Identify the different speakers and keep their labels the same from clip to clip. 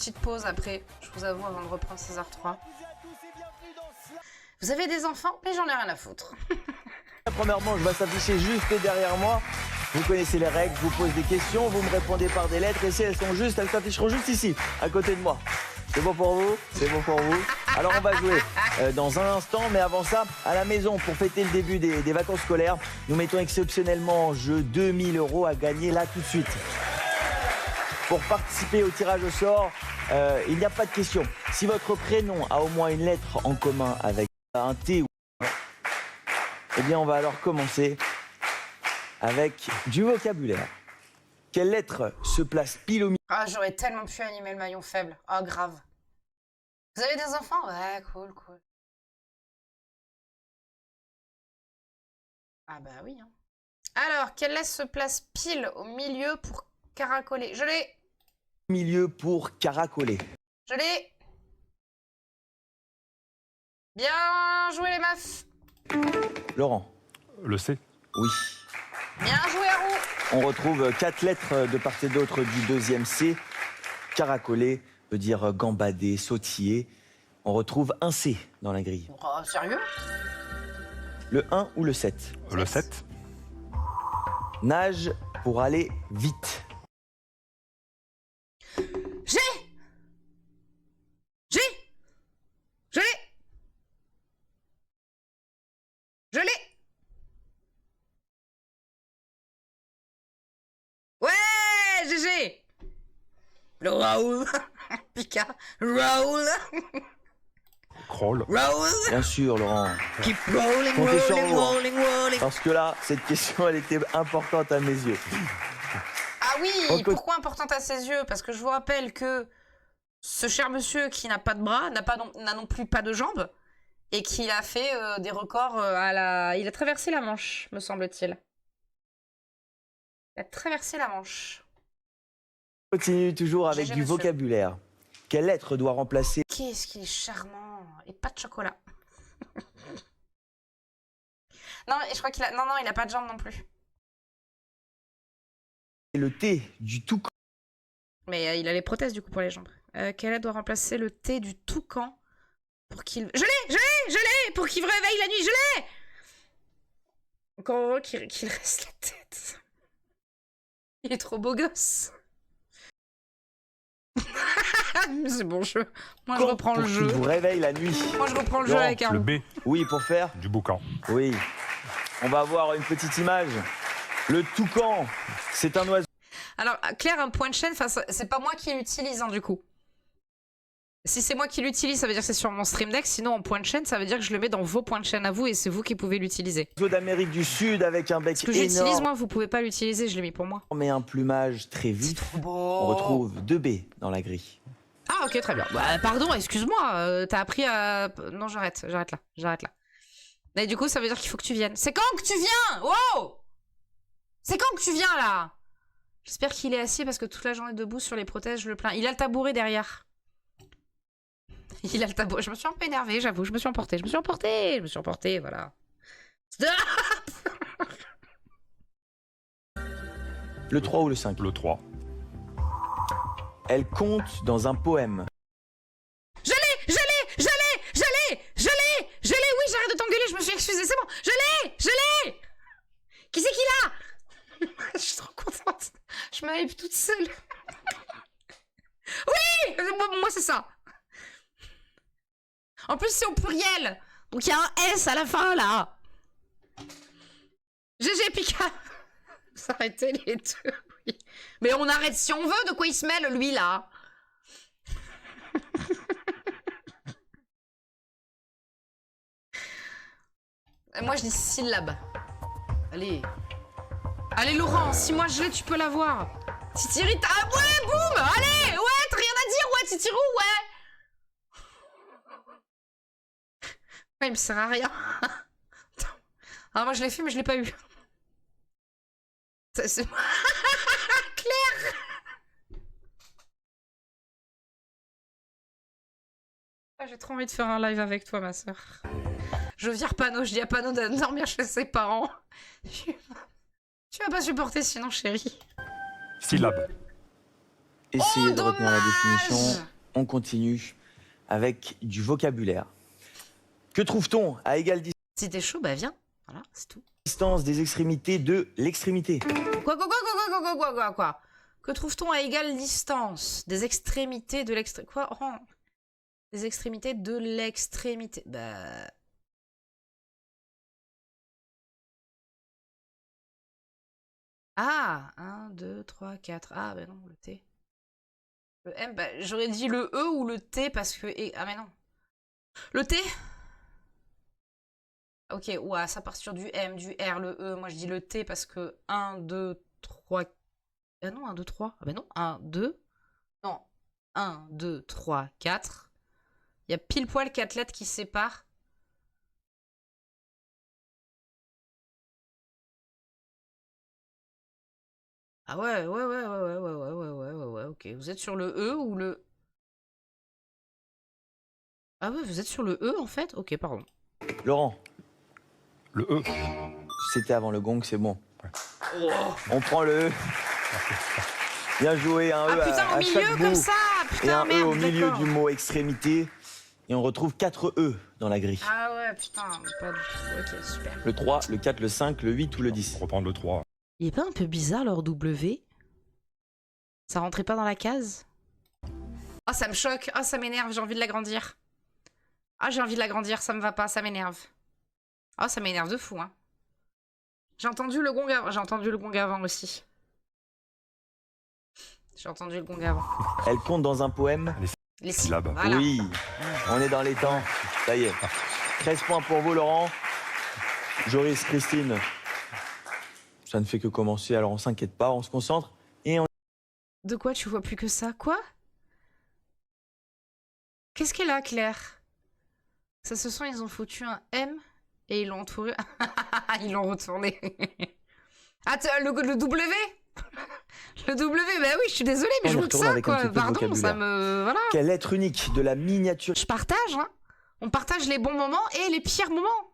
Speaker 1: petite pause après, je vous avoue, avant de reprendre César 3. Vous avez des enfants? Mais j'en ai rien à foutre.
Speaker 2: La première manche va s'afficher juste derrière moi. Vous connaissez les règles, je vous pose des questions, vous me répondez par des lettres et si elles sont justes, elles s'afficheront juste ici, à côté de moi. C'est bon pour vous? C'est bon pour vous? Alors on va jouer dans un instant, mais avant ça, à la maison, pour fêter le début des vacances scolaires, nous mettons exceptionnellement en jeu 2000 € à gagner là tout de suite. Pour participer au tirage au sort, il n'y a pas de question. Si votre prénom a au moins une lettre en commun avec un T ou eh bien on va alors commencer avec du vocabulaire. Quelle lettre se place pile au milieu?
Speaker 1: Ah, j'aurais tellement pu animer le maillon faible. Ah, grave. Vous avez des enfants? Ouais, cool, cool. Ah bah oui. Hein. Alors, quelle lettre se place pile au milieu pour caracoler? Je l'ai.
Speaker 2: Milieu pour caracoler.
Speaker 1: Je l'ai. Bien joué les meufs.
Speaker 2: Laurent.
Speaker 3: Le C.
Speaker 2: Oui.
Speaker 1: Bien joué à vous.
Speaker 2: On retrouve 4 lettres de part et d'autre du deuxième C. Caracoler veut dire gambader, sautiller. On retrouve un C dans la grille.
Speaker 1: Oh, sérieux?
Speaker 2: Le 1 ou le 7?
Speaker 3: Le 7.
Speaker 2: Nage pour aller vite.
Speaker 1: J'ai. Je l'ai. Je l'ai. Ouais, GG. Le Raoul. Pika. Raoul.
Speaker 3: Crawl.
Speaker 1: Raoul.
Speaker 2: Bien sûr, Laurent.
Speaker 1: Keep rolling,
Speaker 2: Comptez sur
Speaker 1: rolling,
Speaker 2: vous, hein.
Speaker 1: rolling, rolling.
Speaker 2: Parce que là, cette question, elle était importante à mes yeux.
Speaker 1: Ah oui,
Speaker 2: On peut-
Speaker 1: pourquoi importante à ses yeux? Parce que je vous rappelle que ce cher monsieur qui n'a pas de bras, n'a non plus pas de jambes, et qui a fait des records à la... Il a traversé la Manche, me semble-t-il. Il a traversé la Manche.
Speaker 2: On continue toujours avec
Speaker 1: GG,
Speaker 2: du
Speaker 1: monsieur.
Speaker 2: vocabulaire. Quelle lettre doit remplacer
Speaker 1: Qu'est-ce qu'il est charmant. Et pas de chocolat. Non, et je crois qu'il a... Non, il a pas de jambes non plus.
Speaker 2: le T du toucan?
Speaker 1: Mais il a les prothèses du coup pour les jambes. Quelle lettre doit remplacer le T du toucan pour qu'il... Je l'ai pour qu'il me réveille la nuit, je l'ai. Encore heureux qu'il reste la tête. Il est trop beau gosse. C'est bon jeu. Moi je reprends le
Speaker 2: Pour
Speaker 1: jeu.
Speaker 2: qu'il vous réveille la nuit.
Speaker 1: Moi je reprends le jeu
Speaker 2: Laurent,
Speaker 1: avec un...
Speaker 3: Le B.
Speaker 2: Oui, pour faire?
Speaker 3: Du boucan.
Speaker 2: Oui. On va avoir une petite image. Le toucan, c'est un oiseau.
Speaker 1: Alors Claire, un point de chaîne, c'est pas moi qui l'utilise hein, du coup. Si c'est moi qui l'utilise, ça veut dire que c'est sur mon Stream Deck. Sinon, en point de chaîne, ça veut dire que je le mets dans vos points de chaîne à vous et c'est vous qui pouvez l'utiliser.
Speaker 2: d'Amérique du Sud avec un bec
Speaker 1: Ce que j'utilise,
Speaker 2: énorme
Speaker 1: moi, vous pouvez pas l'utiliser, je l'ai mis pour moi.
Speaker 2: et un plumage très vif. On retrouve 2 B dans la grille.
Speaker 1: Ah, ok, très bien. Bah, pardon, excuse-moi, t'as appris à... Non, j'arrête là. Mais du coup, ça veut dire qu'il faut que tu viennes. C'est quand que tu viens? Wow! C'est quand que tu viens, là? J'espère qu'il est assis parce que toute la journée debout sur les prothèses, je le plains. Il a le tabouret derrière. Il a le tabouret. Je me suis un peu énervée, j'avoue. Je me suis emportée, voilà. Stop!
Speaker 2: Le 3 ou le 5?
Speaker 3: Le 3.
Speaker 2: Elle compte dans un poème.
Speaker 1: Je l'ai, oui, j'arrête de t'engueuler, je me suis excusée, c'est bon. Je l'ai. Qui c'est qui l'a? Je suis trop contente. Je m'hype toute seule. Oui, moi c'est ça. En plus, c'est au pluriel. Donc, il y a un S à la fin, là. GG, Pika. Vous arrêtez les deux, oui. Mais on arrête si on veut. De quoi il se mêle, lui, là? Moi, je dis syllabe. Allez. Allez, Laurent, si moi je l'ai, tu peux l'avoir. Titiri, ah ouais, boum. Allez, ouais, t'as rien à dire, ouais, Titirou, ouais. Ouais, il me sert à rien. Ah, moi, je l'ai fait, mais je l'ai pas eu. C'est... Claire. Ah, j'ai trop envie de faire un live avec toi, ma soeur. Je vire Pano, je dis à Pano de dormir chez ses parents. Tu vas pas supporter sinon, chérie.
Speaker 3: Syllabe.
Speaker 2: Essayez
Speaker 1: Oh,
Speaker 2: de retenir la
Speaker 1: dommage!
Speaker 2: définition. On continue avec du vocabulaire. Que trouve-t-on à égale
Speaker 1: Si t'es chaud, bah viens. Voilà, c'est tout.
Speaker 2: distance des extrémités de l'extrémité?
Speaker 1: Quoi? Que trouve-t-on à égale distance des extrémités de l'extrémité? Quoi? Oh. Des extrémités de l'extrémité. Bah... Ah! 1, 2, 3, 4. Ah, bah non, le T. Le M, bah j'aurais dit le E ou le T parce que... Ah, mais non. Le T? Ok, ouah, ça part sur du M, du R, le E. Moi, je dis le T parce que 1, 2, 3... Ah non, 1, 2, 3. Ah bah non, 1, 2. Non. 1, 2, 3, 4. Il y a pile poil 4 lettres qui séparent. Ah ouais, ok. Vous êtes sur le E ou le... Ah ouais, vous êtes sur le E en fait? Ok, pardon.
Speaker 2: Laurent,
Speaker 3: Le E.
Speaker 2: c'était avant le gong, c'est bon. On prend le E. Bien joué, un E
Speaker 1: Ah putain,
Speaker 2: à
Speaker 1: au
Speaker 2: chaque
Speaker 1: milieu
Speaker 2: bout.
Speaker 1: comme ça!
Speaker 2: Et
Speaker 1: Putain,
Speaker 2: un E
Speaker 1: merde,
Speaker 2: au milieu
Speaker 1: d'accord.
Speaker 2: du mot extrémité. Et on retrouve 4 E dans la grille.
Speaker 1: Ah ouais, putain, pas du tout. Ok, super.
Speaker 2: Le 3, le 4, le 5, le 8 ou le 10.
Speaker 3: On reprend le 3.
Speaker 1: Il est pas un peu bizarre leur W? Ça rentrait pas dans la case? Ah, ça me choque. Ah, ça m'énerve, j'ai envie de l'agrandir. Ah, j'ai envie de l'agrandir, ça me va pas, ça m'énerve. Ah, ça m'énerve de fou, hein. J'ai entendu le gong avant aussi. J'ai entendu le gong avant.
Speaker 2: Elle compte dans un poème.
Speaker 1: Les
Speaker 3: Syllabes.
Speaker 1: Voilà.
Speaker 2: Oui, on est dans les temps. Ça y est. 13 points pour vous, Laurent. Joris, Christine. Ça ne fait que commencer, alors on s'inquiète pas, on se concentre. Et on...
Speaker 1: De quoi tu vois plus que ça? Quoi? Qu'est-ce qu'elle a, Claire? Ça se sent, ils ont foutu un M et ils l'ont entouré. Ils l'ont retourné. Ah, le W? Le W, bah oui, je suis désolée, mais
Speaker 2: On
Speaker 1: je
Speaker 2: y
Speaker 1: vois que
Speaker 2: retourne
Speaker 1: ça,
Speaker 2: avec un
Speaker 1: quoi.
Speaker 2: petit peu de
Speaker 1: Pardon, ça
Speaker 2: vocabulaire.
Speaker 1: me... Voilà.
Speaker 2: Quelle lettre unique de la miniature...
Speaker 1: Je partage, hein. On partage les bons moments et les pires moments.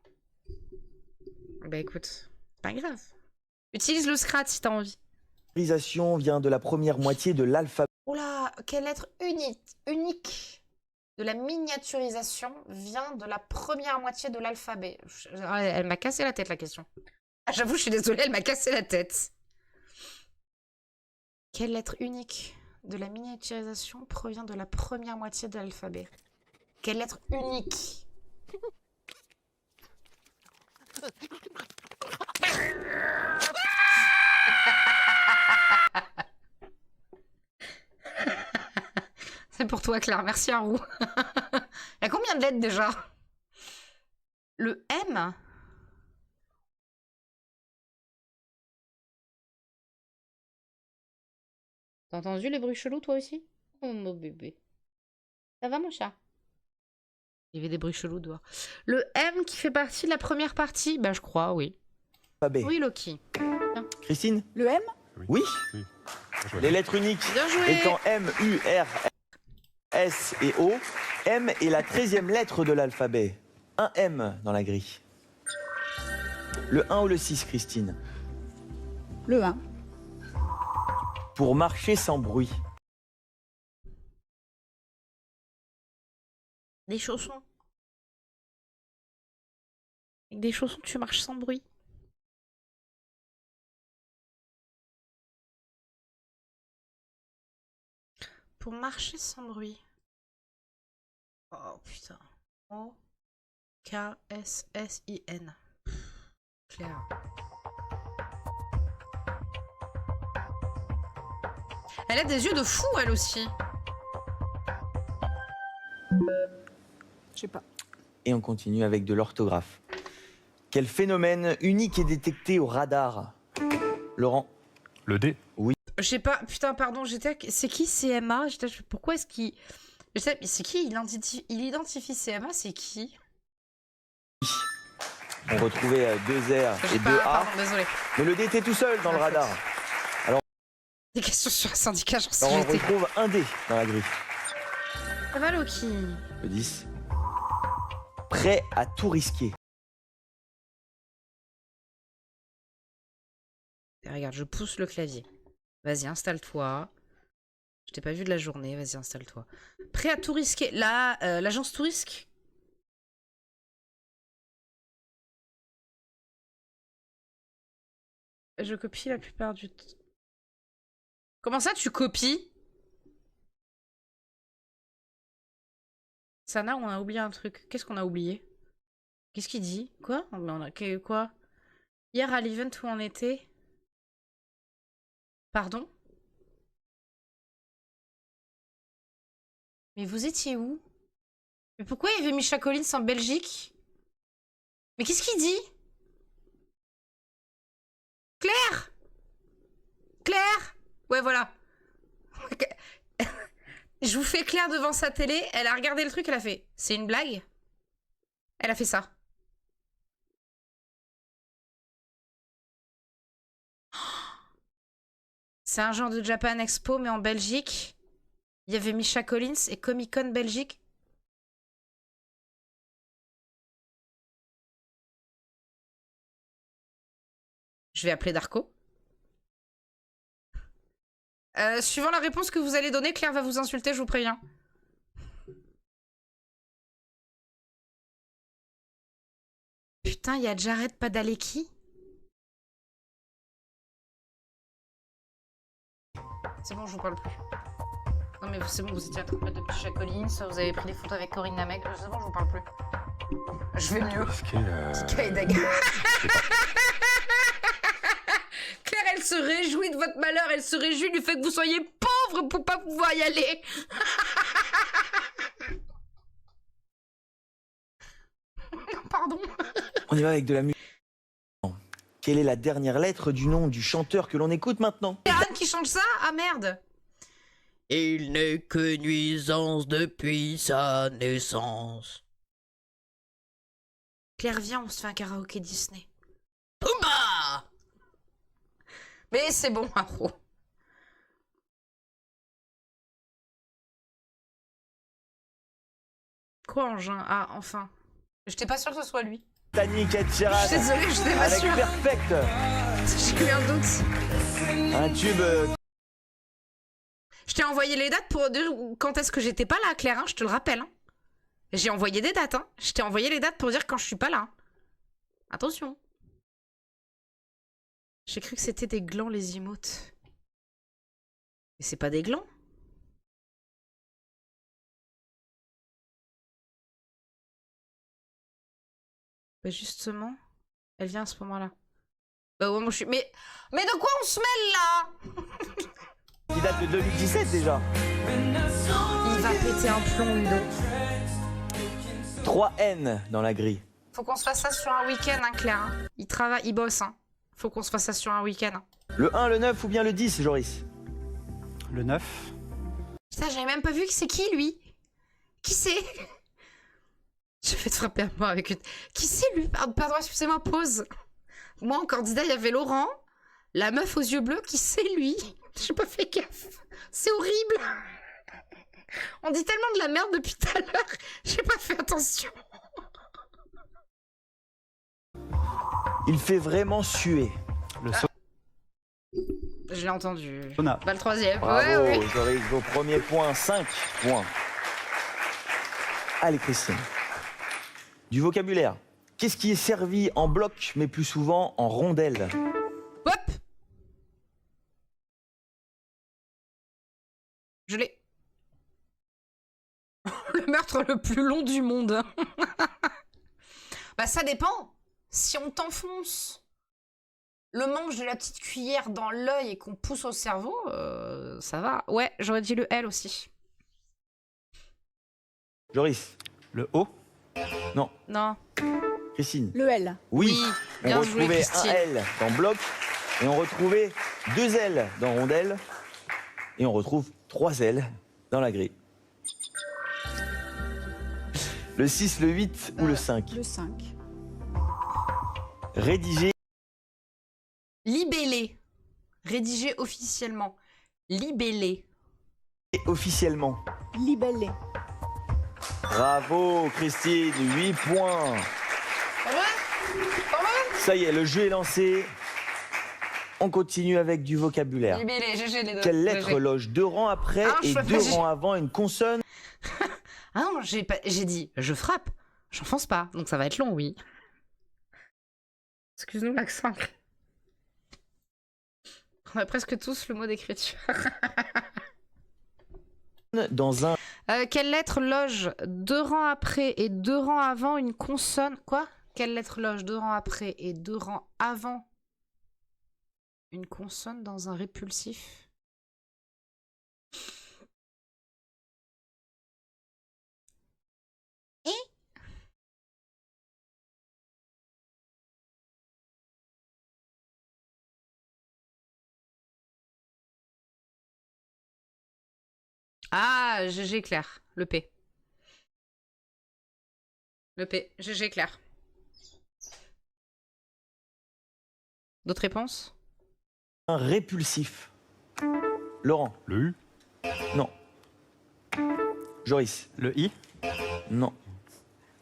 Speaker 1: Bah écoute, pas grave. Utilise le Scratch si t'as envie.
Speaker 2: vient de la première moitié de l'alphabet.
Speaker 1: Oula, quelle lettre unique de la miniaturisation vient de la première moitié de l'alphabet? Elle m'a cassé la tête, la question. Ah, j'avoue, je suis désolée, elle m'a cassé la tête. Quelle lettre unique de la miniaturisation provient de la première moitié de l'alphabet? Quelle lettre unique? C'est pour toi, Claire. Merci à vous. Il y a combien de lettres déjà? Le M? T'as entendu les bruits chelous, toi aussi? Oh, mon bébé. Ça va, mon chat? Il y avait des bruits chelous dehors. Le M qui fait partie de la première partie? Bah, je crois, oui. Oui, Loki.
Speaker 2: Christine?
Speaker 4: Le M?
Speaker 2: Oui.
Speaker 3: Oui. Bien joué.
Speaker 2: Les lettres uniques
Speaker 1: Bien joué.
Speaker 2: étant M, U, R, S et O, M est la 13e lettre de l'alphabet. Un M dans la grille. Le 1 ou le 6, Christine?
Speaker 4: Le 1.
Speaker 2: Pour marcher sans bruit.
Speaker 1: Des chaussons. Avec des chaussons, tu marches sans bruit. Pour marcher sans bruit. Oh putain. O-K-S-S-I-N. Claire. Elle a des yeux de fou, elle aussi.
Speaker 4: Je sais pas.
Speaker 2: Et on continue avec de l'orthographe. Quel phénomène unique est détecté au radar? Laurent?
Speaker 3: Le D.
Speaker 1: Je sais pas, putain, pardon, c'est qui CMA? Pourquoi est-ce qu'il... Je sais, mais c'est qui il identifie CMA, c'est qui?
Speaker 2: On retrouvait 2 R et 2
Speaker 1: Pas,
Speaker 2: A.
Speaker 1: pardon, désolé.
Speaker 2: Mais le D était tout seul dans le radar.
Speaker 1: Des questions sur un syndicat, j'en sais
Speaker 2: Alors on
Speaker 1: j'étais.
Speaker 2: retrouve un D dans la grille.
Speaker 1: Ça va, Loki?
Speaker 2: Le 10. Prêt à tout risquer.
Speaker 1: Regarde, je pousse le clavier. Vas-y, installe-toi. Je t'ai pas vu de la journée, vas-y, installe-toi. Prêt à tout risquer. Là, l'agence tout risque. Je copie la plupart du temps. Comment ça, tu copies? Sana, on a oublié un truc. Qu'est-ce qu'on a oublié? Qu'est-ce qu'il dit? Quoi? Mais on a... Quoi? Hier à l'event où on était? Pardon? Mais vous étiez où? Mais pourquoi il y avait Misha Collins en Belgique? Mais qu'est-ce qu'il dit? Claire? Claire? Ouais, voilà. Je vous fais Claire devant sa télé. Elle a regardé le truc, elle a fait... C'est une blague? Elle a fait ça. C'est un genre de Japan Expo, mais en Belgique. Il y avait Misha Collins et Comic Con Belgique. Je vais appeler Darko. Suivant la réponse que vous allez donner, Claire va vous insulter, je vous préviens. Putain, il y a Jared Padalecki. C'est bon, je vous parle plus. Non mais c'est bon, vous étiez à 30 mètres de Misha Collins, vous avez pris des photos avec Corinne Namek. C'est bon, je vous parle plus. Je vais mieux. Claire, elle se réjouit de votre malheur, elle se réjouit du fait que vous soyez pauvre pour pas pouvoir y aller. Pardon.
Speaker 2: On y va avec de la musique. Quelle est la dernière lettre du nom du chanteur que l'on écoute maintenant?
Speaker 1: C'est Anne qui chante ça? Ah merde. Il n'est que nuisance depuis sa naissance. Claire, viens, on se fait un karaoké Disney. Pumba! Mais c'est bon, Maro. Quoi, Engin? Ah, enfin. J'étais pas sûre que ce soit lui.
Speaker 2: Tani Ketcherat.
Speaker 1: Je suis désolée, je n'étais pas
Speaker 2: avec
Speaker 1: sûre.
Speaker 2: Perfect.
Speaker 1: J'ai eu un doute.
Speaker 2: Un tube.
Speaker 1: Je t'ai envoyé les dates pour dire quand est-ce que j'étais pas là, Claire, hein, je te le rappelle. Hein. J'ai envoyé des dates, hein. Je t'ai envoyé les dates pour dire quand je suis pas là. Attention. J'ai cru que c'était des glands, les emotes. Mais c'est pas des glands. Bah justement, elle vient à ce moment-là. Bah ouais, moi je suis... Mais de quoi on se mêle là?
Speaker 2: Qui date de 2017 déjà.
Speaker 1: Il va péter un plomb, Ludo.
Speaker 2: 3 N dans la grille.
Speaker 1: Faut qu'on se fasse ça sur un week-end, hein, Claire. Hein. Il travaille, il bosse. Hein. Faut qu'on se fasse ça sur un week-end. Hein.
Speaker 2: Le 1, le 9 ou bien le 10, Joris?
Speaker 3: Le 9.
Speaker 1: Putain, j'avais même pas vu que c'est qui, lui? Qui c'est? Je vais te frapper à mort avec une... Qui c'est, lui? Pardon, excusez-moi, pause. Moi, en candidat, il y avait Laurent, la meuf aux yeux bleus. Qui c'est, lui? J'ai pas fait gaffe. C'est horrible. On dit tellement de la merde depuis tout à l'heure. J'ai pas fait attention.
Speaker 2: Il fait vraiment suer.
Speaker 3: Le
Speaker 1: Je l'ai entendu.
Speaker 3: sauna.
Speaker 1: Pas le troisième.
Speaker 2: Bravo,
Speaker 1: Ouais, oui.
Speaker 2: Joris, vos premiers points, 5 points. Allez, Christine. Du vocabulaire. Qu'est-ce qui est servi en bloc, mais plus souvent en rondelle?
Speaker 1: Hop. Je l'ai. Le meurtre le plus long du monde. Bah ça dépend. Si on t'enfonce le manche de la petite cuillère dans l'œil et qu'on pousse au cerveau, ça va. Ouais, j'aurais dit le L aussi.
Speaker 2: Joris?
Speaker 3: Le O.
Speaker 2: Non.
Speaker 1: Non.
Speaker 2: Christine?
Speaker 4: Le L.
Speaker 2: Oui.
Speaker 1: Oui,
Speaker 2: On
Speaker 1: bien joué,
Speaker 2: retrouvait un
Speaker 1: Christine.
Speaker 2: L dans bloc et on retrouvait 2 L dans rondelle et on retrouve 3 L dans la grille. Le 6, le 8 ou le 5?
Speaker 4: Le 5.
Speaker 2: Rédiger.
Speaker 1: Libellé. Rédigé officiellement. Libellé.
Speaker 2: Officiellement.
Speaker 4: Libellé.
Speaker 2: Bravo Christine, 8 points.
Speaker 1: Pas mal.
Speaker 2: Ça y est, le jeu est lancé. On continue avec du vocabulaire.
Speaker 1: Libellé, GG les deux.
Speaker 2: Quelle lettre
Speaker 1: GG.
Speaker 2: loge 2 rangs après
Speaker 1: Ah, je
Speaker 2: et
Speaker 1: fais
Speaker 2: 2
Speaker 1: pas G.
Speaker 2: rangs avant une consonne?
Speaker 1: Ah non, j'ai dit je frappe. J'enfonce pas, donc ça va être long, oui. Excuse-nous l'accent. On a presque tous le mot d'écriture.
Speaker 2: Dans un
Speaker 1: Quelle lettre loge 2 rangs après et 2 rangs avant une consonne? Quoi? Quelle lettre loge 2 rangs après et 2 rangs avant une consonne dans un répulsif? Ah, GG Claire, le P. Le P, GG Claire. D'autres réponses?
Speaker 2: répulsif. Laurent?
Speaker 3: Le U.
Speaker 2: Non. Joris?
Speaker 3: Le I.
Speaker 2: Non.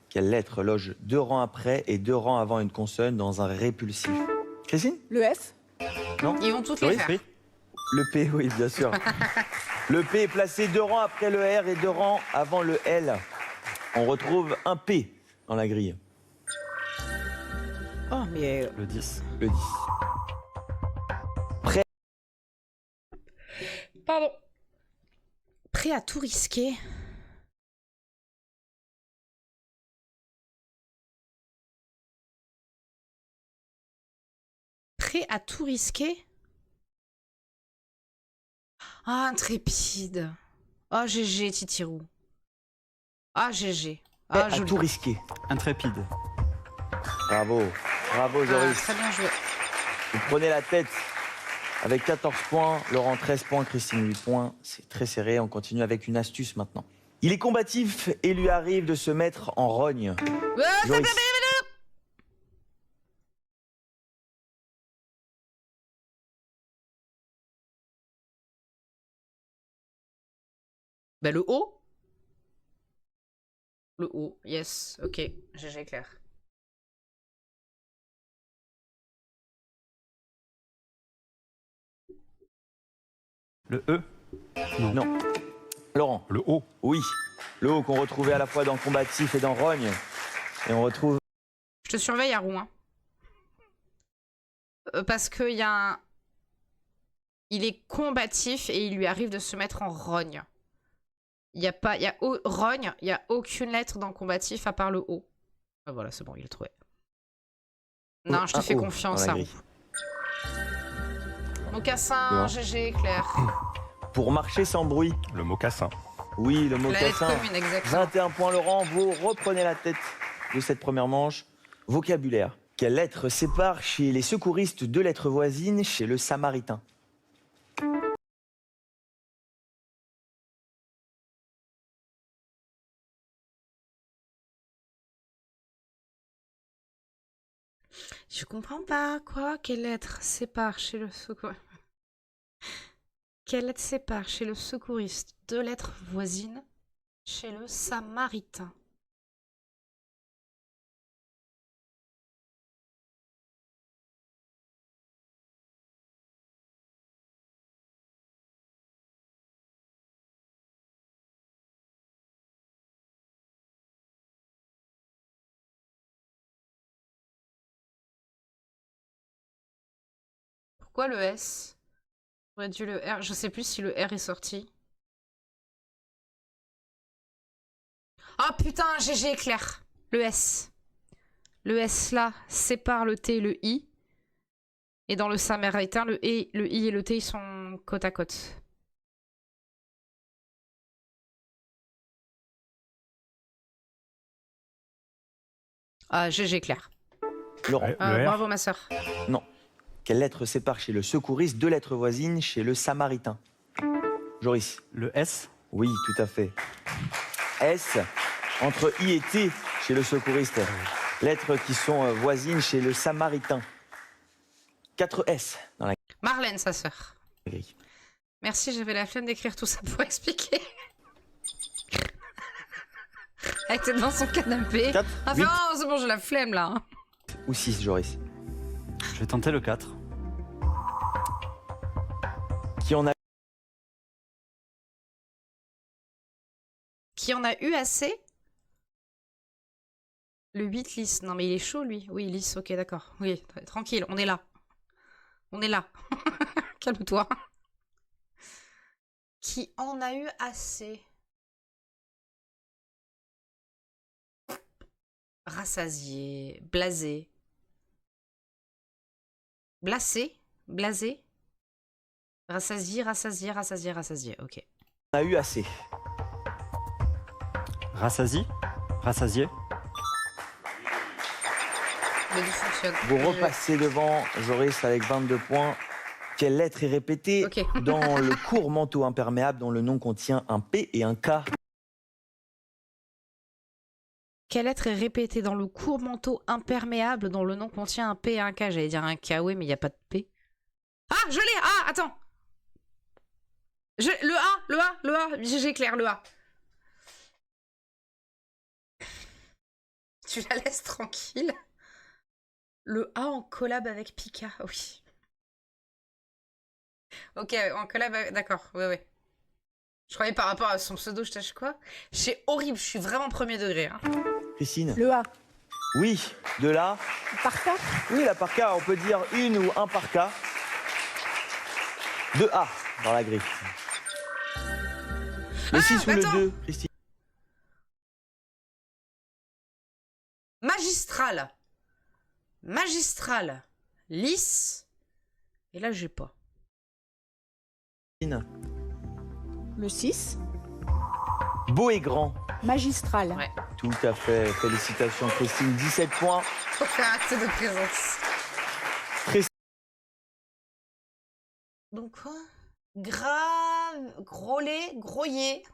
Speaker 2: Quelle lettre loge 2 rangs après et 2 rangs avant une consonne dans un répulsif? Christine?
Speaker 4: Le F.
Speaker 1: Ils vont toutes les
Speaker 2: Joris?
Speaker 1: faire.
Speaker 2: Le P, oui, bien sûr. Le P est placé 2 rangs après le R et 2 rangs avant le L. On retrouve un P dans la grille.
Speaker 1: Oh, mais...
Speaker 3: Le 10.
Speaker 2: Le 10.
Speaker 1: Pardon. Prêt à tout risquer. Prêt à tout risquer. Ah, intrépide. Oh, GG, Titirou. Ah, GG.
Speaker 2: Prêt
Speaker 1: Ah,
Speaker 2: à
Speaker 1: je
Speaker 2: tout risquer.
Speaker 3: Intrépide.
Speaker 2: Bravo. Bravo,
Speaker 1: Ah,
Speaker 2: Joris.
Speaker 1: très bien joué.
Speaker 2: Vous prenez la tête avec 14 points, Laurent 13 points, Christine 8 points. C'est très serré. On continue avec une astuce maintenant. Il est combatif et lui arrive de se mettre en rogne. Joris.
Speaker 1: Bah, le O. Le O, yes. Ok, GG Claire.
Speaker 3: Le E.
Speaker 2: Non. Laurent.
Speaker 3: Le O.
Speaker 2: Oui. Le O qu'on retrouvait à la fois dans combatif et dans rogne. Et on retrouve
Speaker 1: Je te surveille à Rouen. Parce qu'il y a un... Il est combatif et il lui arrive de se mettre en rogne. Il y a pas... rogne, il n'y a aucune lettre dans combatif à part le O. Ah, voilà, c'est bon, il l'a trouvé. Non, je te
Speaker 2: un
Speaker 1: fais
Speaker 2: O
Speaker 1: confiance,
Speaker 2: dans la
Speaker 1: à
Speaker 2: grille.
Speaker 1: Roux. Mocassin, GG, Claire.
Speaker 2: Pour marcher sans bruit.
Speaker 3: Le mocassin.
Speaker 2: Oui, le
Speaker 1: La lettre
Speaker 2: mocassin.
Speaker 1: commune, exactement.
Speaker 2: 21 points, Laurent. Vous reprenez la tête de cette première manche. Vocabulaire. Quelle lettre sépare chez les secouristes 2 lettres voisines chez le samaritain?
Speaker 1: Je comprends pas, quoi? Quelle lettre sépare chez le secours... Quelle lettre sépare chez le secouriste 2 lettres voisines chez le samaritain? Pourquoi le S? J'aurais dû le R. Je sais plus si le R est sorti. Oh putain, GG Claire. Le S. Le S là sépare le T et le I. Et dans le samaritain, le I et le T ils sont côte à côte. Ah, GG Claire.
Speaker 2: Laurent.
Speaker 3: Le R.
Speaker 1: Bravo ma soeur.
Speaker 2: Non. Quelle lettre sépare chez le secouriste 2 lettres voisines chez le samaritain? Joris.
Speaker 3: Le S.
Speaker 2: Oui, tout à fait. S, entre I et T chez le secouriste. Lettres qui sont voisines chez le samaritain. 4 S dans la
Speaker 1: Marlène, sa soeur.
Speaker 2: grille.
Speaker 1: Merci, j'avais la flemme d'écrire tout ça pour expliquer. Elle était dans son canapé.
Speaker 2: 4,
Speaker 1: Enfin,
Speaker 2: 8
Speaker 1: oh, c'est bon, j'ai la flemme là.
Speaker 2: ou 6, Joris.
Speaker 3: Je vais tenter le 4.
Speaker 1: Qui en a eu assez? Le 8 lisse. Non, mais il est chaud, lui. Oui, lisse, ok, d'accord. Oui, tranquille, on est là. On est là. Calme-toi. Qui en a eu assez? Rassasié, blasé. Blasé? Blasé? Rassasié, rassasié, rassasié, rassasié, ok.
Speaker 2: On a eu assez.
Speaker 3: Rassasié. Rassasié.
Speaker 1: Le deux fonctionne.
Speaker 2: Vous repassez devant Joris avec 22 points. Quelle lettre est répétée
Speaker 1: Ok.
Speaker 2: dans le court manteau imperméable dont le nom contient un P et un K?
Speaker 1: Quelle lettre est répétée dans le court manteau imperméable dont le nom contient un P et un K? J'allais dire un K, oui, mais il n'y a pas de P. Ah, je l'ai! Ah, attends! Le A, j'éclaire le A. Tu la laisses tranquille? Le A en collab avec Pika, oui. Ok, en collab avec... D'accord, oui. Je croyais par rapport à son pseudo, je tâche quoi? C'est horrible, je suis vraiment premier degré. Hein.
Speaker 2: Christine?
Speaker 4: Le A.
Speaker 2: Oui, de là.
Speaker 4: Parka.
Speaker 2: Oui, la par K, on peut dire une ou un par K. De A dans la grille. Le 6 ou le
Speaker 1: attends.
Speaker 2: 2, Christine?
Speaker 1: Magistral. Magistral. Lisse. Et là, j'ai pas.
Speaker 4: Le 6.
Speaker 2: Beau et grand.
Speaker 4: Magistral.
Speaker 1: Ouais.
Speaker 2: Tout à fait. Félicitations, Christine. 17 points.
Speaker 1: Faut faire acte de présence.
Speaker 2: Christine.
Speaker 1: Donc quoi? Grave. Grolet. Groyer. Vous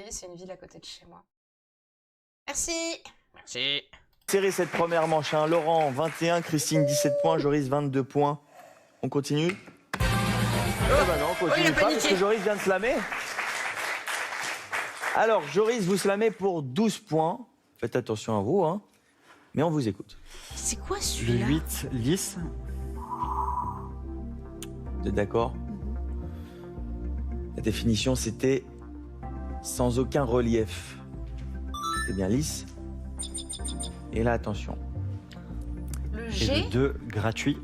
Speaker 1: voyez, c'est une ville à côté de chez moi. Merci. Merci.
Speaker 2: Serrez cette première manche. Hein. Laurent, 21. Christine, 17 points. Joris, 22 points. On continue? Oh bah non, on continue
Speaker 1: il a
Speaker 2: pas parce
Speaker 1: paniqué.
Speaker 2: que Joris vient de slammer. Alors, Joris, vous slamez pour 12 points. Faites attention à vous, hein. Mais on vous écoute.
Speaker 1: C'est quoi
Speaker 3: Le
Speaker 1: celui-là?
Speaker 3: 8 lisse.
Speaker 2: Vous êtes d'accord? La définition, c'était sans aucun relief. C'est bien lisse. Et là, attention.
Speaker 1: Le
Speaker 3: Et
Speaker 1: G?
Speaker 3: le 2 gratuit.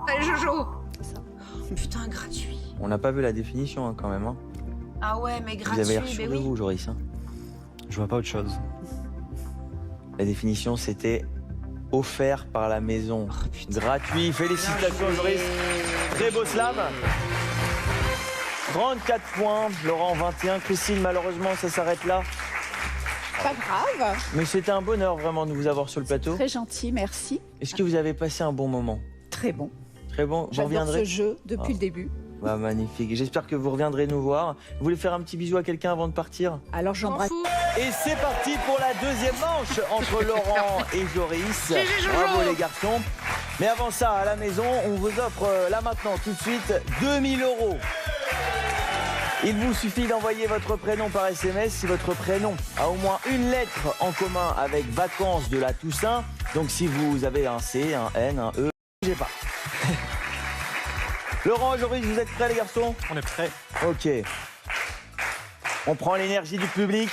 Speaker 1: Allez, Jojo.
Speaker 4: C'est ça.
Speaker 1: Oh, putain, gratuit.
Speaker 2: On n'a pas vu la définition, hein, quand même. Hein.
Speaker 1: Ah ouais, mais
Speaker 2: Vous
Speaker 1: gratuit,
Speaker 2: avez l'air
Speaker 1: mais
Speaker 2: sûr de
Speaker 1: oui.
Speaker 2: vous, Joris. Hein.
Speaker 3: Je vois pas autre chose.
Speaker 2: La définition, c'était offert par la maison.
Speaker 1: Oh, putain.
Speaker 2: Gratuit.
Speaker 1: Bien
Speaker 2: Félicitations,
Speaker 1: joué.
Speaker 2: Joris. Très beau slam. 34 points. Laurent, 21. Christine, malheureusement, ça s'arrête là.
Speaker 4: Pas grave.
Speaker 2: Mais c'était un bonheur, vraiment, de vous avoir sur le plateau.
Speaker 4: Très gentil, merci.
Speaker 2: Est-ce que vous avez passé un bon moment?
Speaker 4: Très bon.
Speaker 2: Très bon. Vous
Speaker 4: J'adore
Speaker 2: reviendrez?
Speaker 4: ce jeu depuis
Speaker 2: Ah.
Speaker 4: le début.
Speaker 2: Bah, magnifique. J'espère que vous reviendrez nous voir. Vous voulez faire un petit bisou à quelqu'un avant de partir?
Speaker 4: Alors
Speaker 1: M'en
Speaker 4: j'embrasse.
Speaker 1: fous.
Speaker 2: Et c'est parti pour la deuxième manche entre Laurent et Joris.
Speaker 1: GG Jojo.
Speaker 2: Bravo les garçons. Mais avant ça, à la maison, on vous offre là maintenant tout de suite 2000 €. Il vous suffit d'envoyer votre prénom par SMS si votre prénom a au moins une lettre en commun avec vacances de la Toussaint. Donc si vous avez un C, un N, un E, bougez pas. Laurent, Joris, vous êtes prêts les garçons?
Speaker 3: On est prêt.
Speaker 2: Ok. On prend l'énergie du public.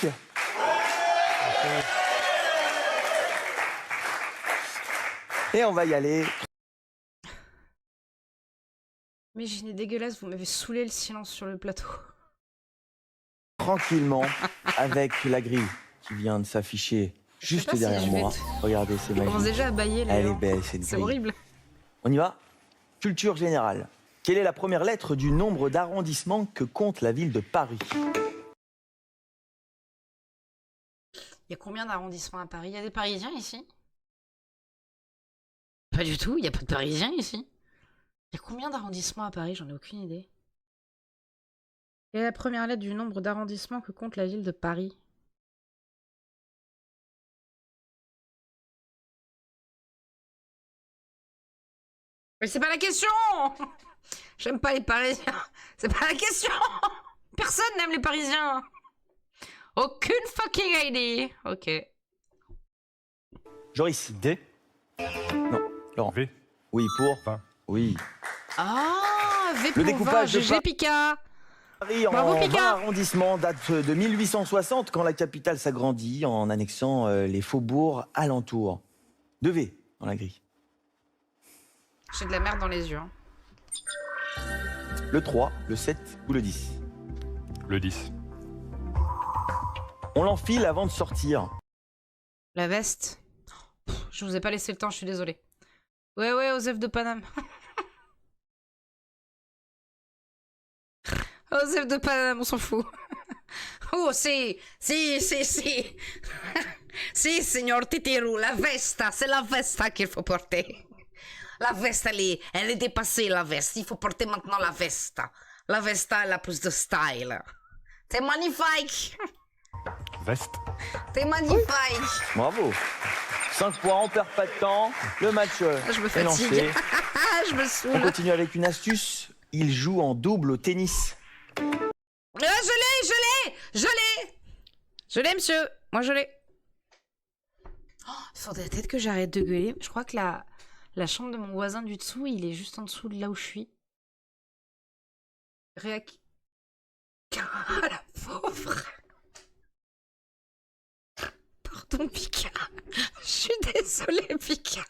Speaker 2: Et on va y aller.
Speaker 1: Mais j'ai une dégueulasse, vous m'avez saoulé le silence sur le plateau.
Speaker 2: Tranquillement avec la grille qui vient de s'afficher juste
Speaker 1: pas si
Speaker 2: derrière
Speaker 1: je vais
Speaker 2: moi. Regardez, c'est
Speaker 1: Il commence
Speaker 2: magique.
Speaker 1: déjà à bailler là.
Speaker 2: Elle est belle cette
Speaker 1: C'est
Speaker 2: grille.
Speaker 1: horrible.
Speaker 2: On y va? Culture générale. Quelle est la première lettre du nombre d'arrondissements que compte la ville de Paris?
Speaker 1: Il y a combien d'arrondissements à Paris? Il y a des Parisiens ici? Pas du tout, il n'y a pas de Parisiens ici. Il y a combien d'arrondissements à Paris? J'en ai aucune idée. Quelle est la première lettre du nombre d'arrondissements que compte la ville de Paris? Mais c'est pas la question! J'aime pas les Parisiens. C'est pas la question! Personne n'aime les Parisiens! Aucune fucking idée! Ok.
Speaker 2: Joris.
Speaker 3: D.
Speaker 2: Non, Laurent.
Speaker 3: V.
Speaker 2: Oui, pour.
Speaker 3: Enfin.
Speaker 2: Oui.
Speaker 1: Ah, V
Speaker 2: Le
Speaker 1: pour
Speaker 2: découpage de
Speaker 1: GG Pika.
Speaker 2: Paris en
Speaker 1: Bravo,
Speaker 2: 20
Speaker 1: Picard.
Speaker 2: arrondissements date de 1860 quand la capitale s'agrandit en annexant les faubourgs alentours. 2V dans la grille.
Speaker 1: J'ai de la merde dans les yeux. Hein.
Speaker 2: Le 3, le 7 ou le 10.
Speaker 5: Le 10.
Speaker 2: On l'enfile avant de sortir.
Speaker 1: La veste. Pff, je vous ai pas laissé le temps, je suis désolée. Ouais, Osef de Paname. Osef de Paname, on s'en fout. Oh, si, si, signor Titiru, la vesta, c'est la vesta qu'il faut porter. La veste, elle est dépassée, la veste. Il faut porter maintenant la vesta. La vesta, elle a plus de style. C'est magnifique.
Speaker 5: Veste.
Speaker 1: C'est magnifique.
Speaker 2: Bravo. 5 points, on perd pas de temps. Le match
Speaker 1: Je me
Speaker 2: est
Speaker 1: fatigue.
Speaker 2: lancé.
Speaker 1: Je me
Speaker 2: On
Speaker 1: saoule.
Speaker 2: continue avec une astuce. Il joue en double au tennis.
Speaker 1: Je l'ai, monsieur. Moi, je l'ai. Oh, il faudrait peut-être que j'arrête de gueuler. Je crois que la chambre de mon voisin du dessous, il est juste en dessous de là où je suis. Réac... Ah, la pauvre. Pardon, Picard. Je suis désolée, Picard.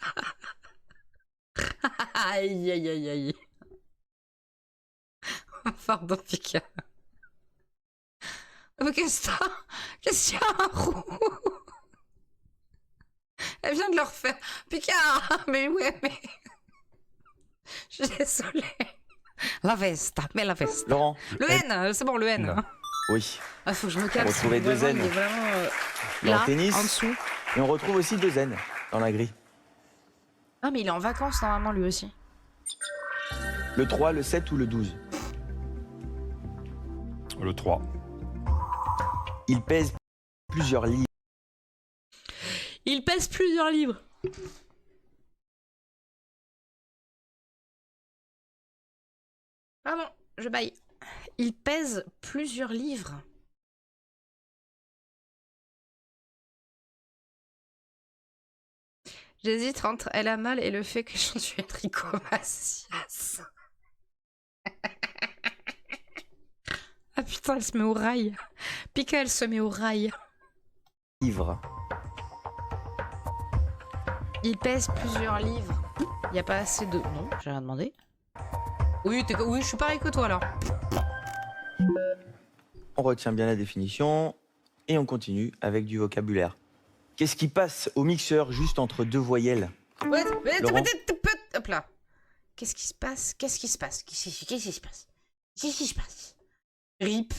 Speaker 1: Aïe, aïe, aïe, aïe. Pardon, Picard. Mais qu'est-ce qu'il y a un roux? Elle vient de le refaire. Picard, mais ouais, mais... Je suis désolée. La veste, mais la veste.
Speaker 2: Laurent.
Speaker 1: Le N, c'est bon, le N.
Speaker 5: Non.
Speaker 2: Oui.
Speaker 1: Ah, faut que je me calme.
Speaker 2: Retrouver
Speaker 1: mon
Speaker 2: deux
Speaker 1: voisin,
Speaker 2: N.
Speaker 1: il est vraiment
Speaker 2: Il est en
Speaker 1: là,
Speaker 2: tennis.
Speaker 1: en dessous.
Speaker 2: Et on retrouve aussi 2 N dans la grille.
Speaker 1: Ah, mais il est en vacances normalement lui aussi.
Speaker 2: Le 3, le 7 ou le 12.
Speaker 5: Le 3.
Speaker 2: Il pèse plusieurs livres.
Speaker 1: Il pèse plusieurs livres. Pardon, je baille. Il pèse plusieurs livres. J'hésite entre elle a mal et le fait que je suis trichomacias. Ah putain, elle se met au rail. Pika, elle se met au rail. Il pèse plusieurs livres. Il n'y a pas assez de... Non, j'ai rien demandé. Oui, oui, je suis pareil que toi alors.
Speaker 2: On retient bien la définition et on continue avec du vocabulaire. Qu'est-ce qui passe au mixeur juste entre 2 voyelles? Laurent.
Speaker 1: Hop là. Qu'est-ce qui se passe? Qu'est-ce qui se passe? Qu'est-ce qui se passe? Qu'est-ce qui se passe? RIP.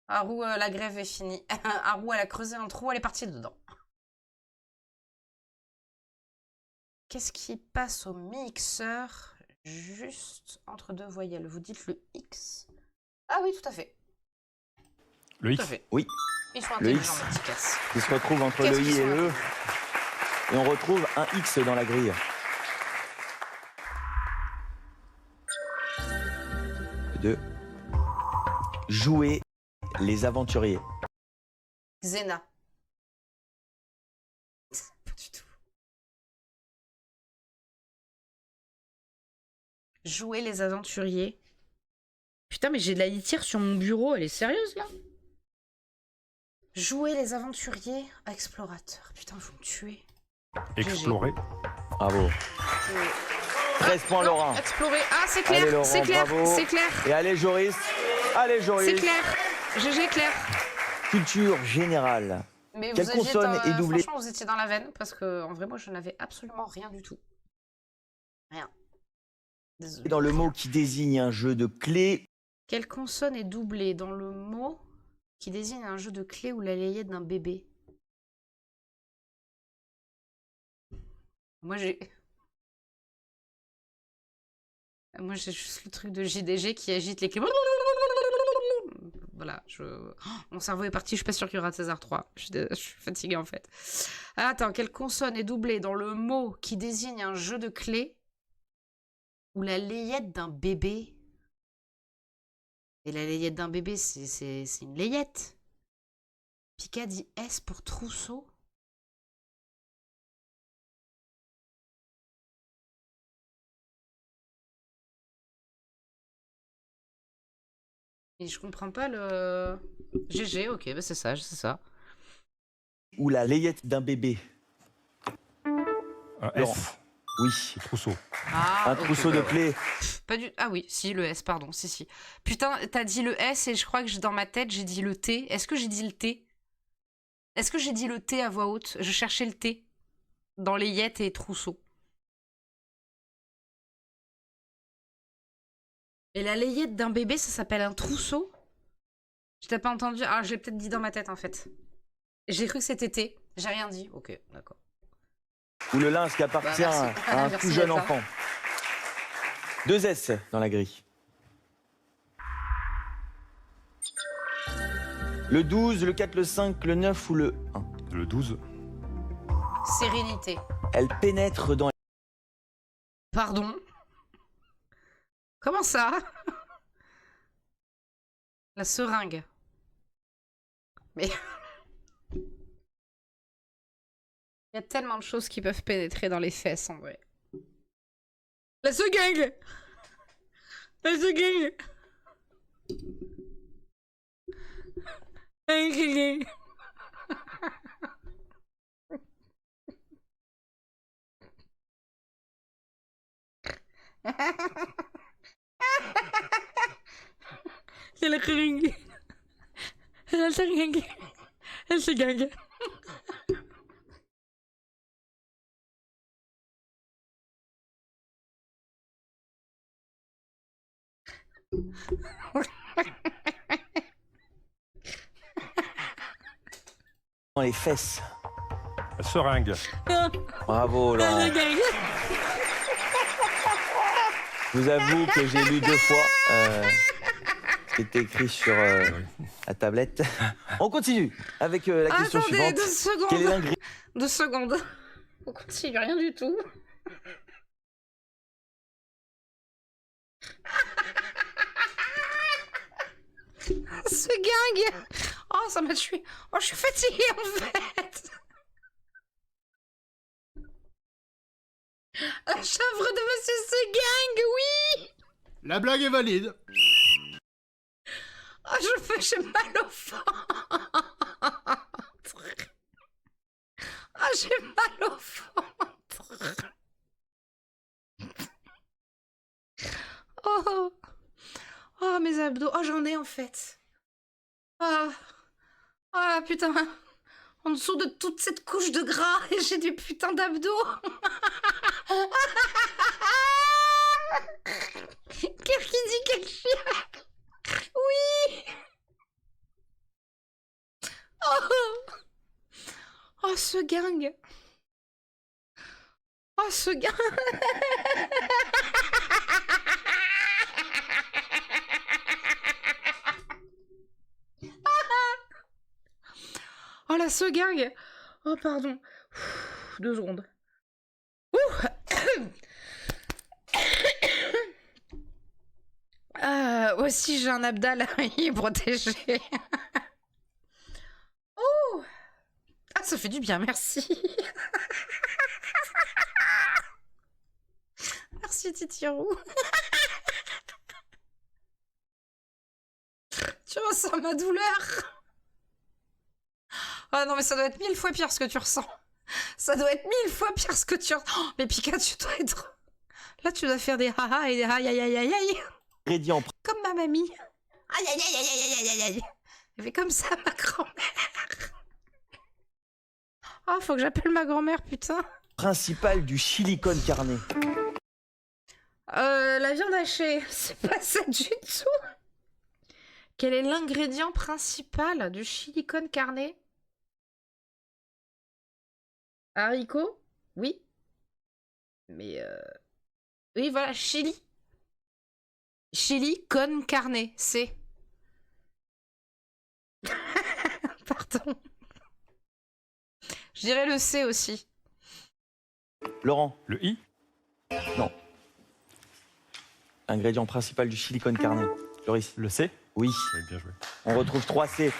Speaker 1: Haru, la grève est finie. Haru, elle a creusé un trou, elle est partie dedans. Qu'est-ce qui passe au mixeur juste entre 2 voyelles? Vous dites le X? Ah oui, tout à fait.
Speaker 5: Le
Speaker 1: Tout à
Speaker 5: X.
Speaker 1: fait.
Speaker 2: Oui.
Speaker 1: Ils sont
Speaker 2: Le
Speaker 1: intelligents,
Speaker 2: X.
Speaker 1: mes petits casses.
Speaker 2: Qui se retrouve entre
Speaker 1: Qu'est-ce
Speaker 2: le
Speaker 1: qu'ils
Speaker 2: I et
Speaker 1: sont
Speaker 2: le E. Et on retrouve un X dans la grille. Le 2. Jouer les aventuriers.
Speaker 1: Xena. Pas du tout. Jouer les aventuriers. Putain, mais j'ai de la litière sur mon bureau, elle est sérieuse là? Jouer les aventuriers explorateurs. Putain, faut me tuer.
Speaker 5: Explorer.
Speaker 2: Bravo. 13 points,
Speaker 1: Non,
Speaker 2: Laurent.
Speaker 1: explorer. Ah, c'est
Speaker 2: Allez,
Speaker 1: clair,
Speaker 2: Laurent,
Speaker 1: c'est clair,
Speaker 2: bravo.
Speaker 1: c'est clair.
Speaker 2: Et allez, Joris. Allez, Joris.
Speaker 1: C'est clair. GG, clair.
Speaker 2: Culture générale.
Speaker 1: Mais
Speaker 2: Quelle
Speaker 1: vous étiez
Speaker 2: consonne
Speaker 1: dans,
Speaker 2: est doublée?
Speaker 1: franchement, vous étiez dans la veine parce que en vrai, moi, je n'avais absolument rien du tout. Rien. Désolé.
Speaker 2: Dans le mot qui désigne un jeu de clés.
Speaker 1: Quelle consonne est doublée dans le mot qui désigne un jeu de clés ou la layette d'un bébé? Moi, j'ai juste le truc de JDG qui agite les clés. Voilà, mon cerveau est parti, je suis pas sûre qu'il y aura César 3. Je suis fatiguée en fait. Ah, attends, quelle consonne est doublée dans le mot qui désigne un jeu de clés ou la layette d'un bébé? Et la layette d'un bébé, c'est une layette. Pika dit S pour trousseau. Et je comprends pas le... GG, ok, bah c'est ça, c'est ça.
Speaker 2: Ou la layette d'un bébé?
Speaker 5: Un
Speaker 2: Laurent.
Speaker 5: S.
Speaker 2: Oui.
Speaker 5: Le trousseau.
Speaker 1: Ah,
Speaker 2: Un
Speaker 1: ok.
Speaker 2: trousseau de plaies.
Speaker 1: Pas du... Ah oui, si, le S, pardon, si, si. Putain, t'as dit le S et je crois que dans ma tête, j'ai dit le T. Est-ce que j'ai dit le T? Est-ce que j'ai dit le T à voix haute? Je cherchais le T dans layette et trousseau. Et la layette d'un bébé, ça s'appelle un trousseau? Je t'ai pas entendu? Ah, j'ai peut-être dit dans ma tête, en fait. J'ai cru que c'était T. J'ai rien dit. Ok, d'accord.
Speaker 2: Ou le linge qui appartient
Speaker 1: Bah, merci.
Speaker 2: à un
Speaker 1: Merci
Speaker 2: tout jeune
Speaker 1: d'être là.
Speaker 2: enfant. 2 S dans la grille. Le 12, le 4, le 5, le 9 ou le 1?
Speaker 5: Le 12.
Speaker 1: Sérénité.
Speaker 2: Elle pénètre dans...
Speaker 1: Pardon? Comment ça? La seringue. Mais... Il y a tellement de choses qui peuvent pénétrer dans les fesses, en vrai. La seringue! La seringue! La seringue! C'est la seringue. La seringue. La seringue.
Speaker 2: dans les fesses.
Speaker 5: La seringue.
Speaker 2: Bravo,
Speaker 1: La
Speaker 2: Laurent.
Speaker 1: seringue.
Speaker 2: Je vous avoue que j'ai lu 2 fois. C'était écrit sur la tablette. On continue avec la question
Speaker 1: Attendez,
Speaker 2: suivante.
Speaker 1: 2 secondes.
Speaker 2: Quel est l'ingrédient?
Speaker 1: 2 secondes. On continue, rien du tout. Ce gang. Oh, ça m'a tué. Oh, je suis fatiguée, en fait. La chèvre de Monsieur Segang, oui.
Speaker 6: La blague est valide.
Speaker 1: Oh, j'ai mal au ventre. Oh, j'ai mal au ventre. Oh, oh, mes abdos. Oh, j'en ai en fait. Oh, oh putain. En dessous de toute cette couche de gras, j'ai des putains d'abdos. Qu'est-ce qui dit quelque chose? Oui. Oh. Oh, ce gang. Oh, ce gang. Oh, la ce gang. Oh, pardon. 2 secondes. Aussi, j'ai un abdal il est protégé. Oh. Ah, ça fait du bien, merci. Merci, Titirou. Tu ressens ma douleur. Ah non, mais ça doit être 1000 fois pire ce que tu ressens. Ça doit être 1000 fois pire ce que tu ressens. Oh, mais Pika, tu dois être... Là, tu dois faire des haha et des aïe aïe aïe aïe aïe.
Speaker 2: Ingrédient
Speaker 1: Comme ma mamie. Aïe aïe aïe aïe aïe aïe aïe aïe. Elle fait comme ça, ma grand-mère. Oh, faut que j'appelle ma grand-mère, putain.
Speaker 2: principal du silicone carné.
Speaker 1: La viande hachée, c'est pas ça du tout. Quel est l'ingrédient principal du chili con carne? Haricots? Oui. Mais oui, voilà, chili. Chili con carne, c'est... Pardon. Je dirais le C aussi.
Speaker 2: Laurent,
Speaker 5: Le I.
Speaker 2: non. Ingrédient principal du silicone carné. Joris,
Speaker 5: Le C.
Speaker 2: oui.
Speaker 5: Oui, bien joué.
Speaker 2: On retrouve 3 C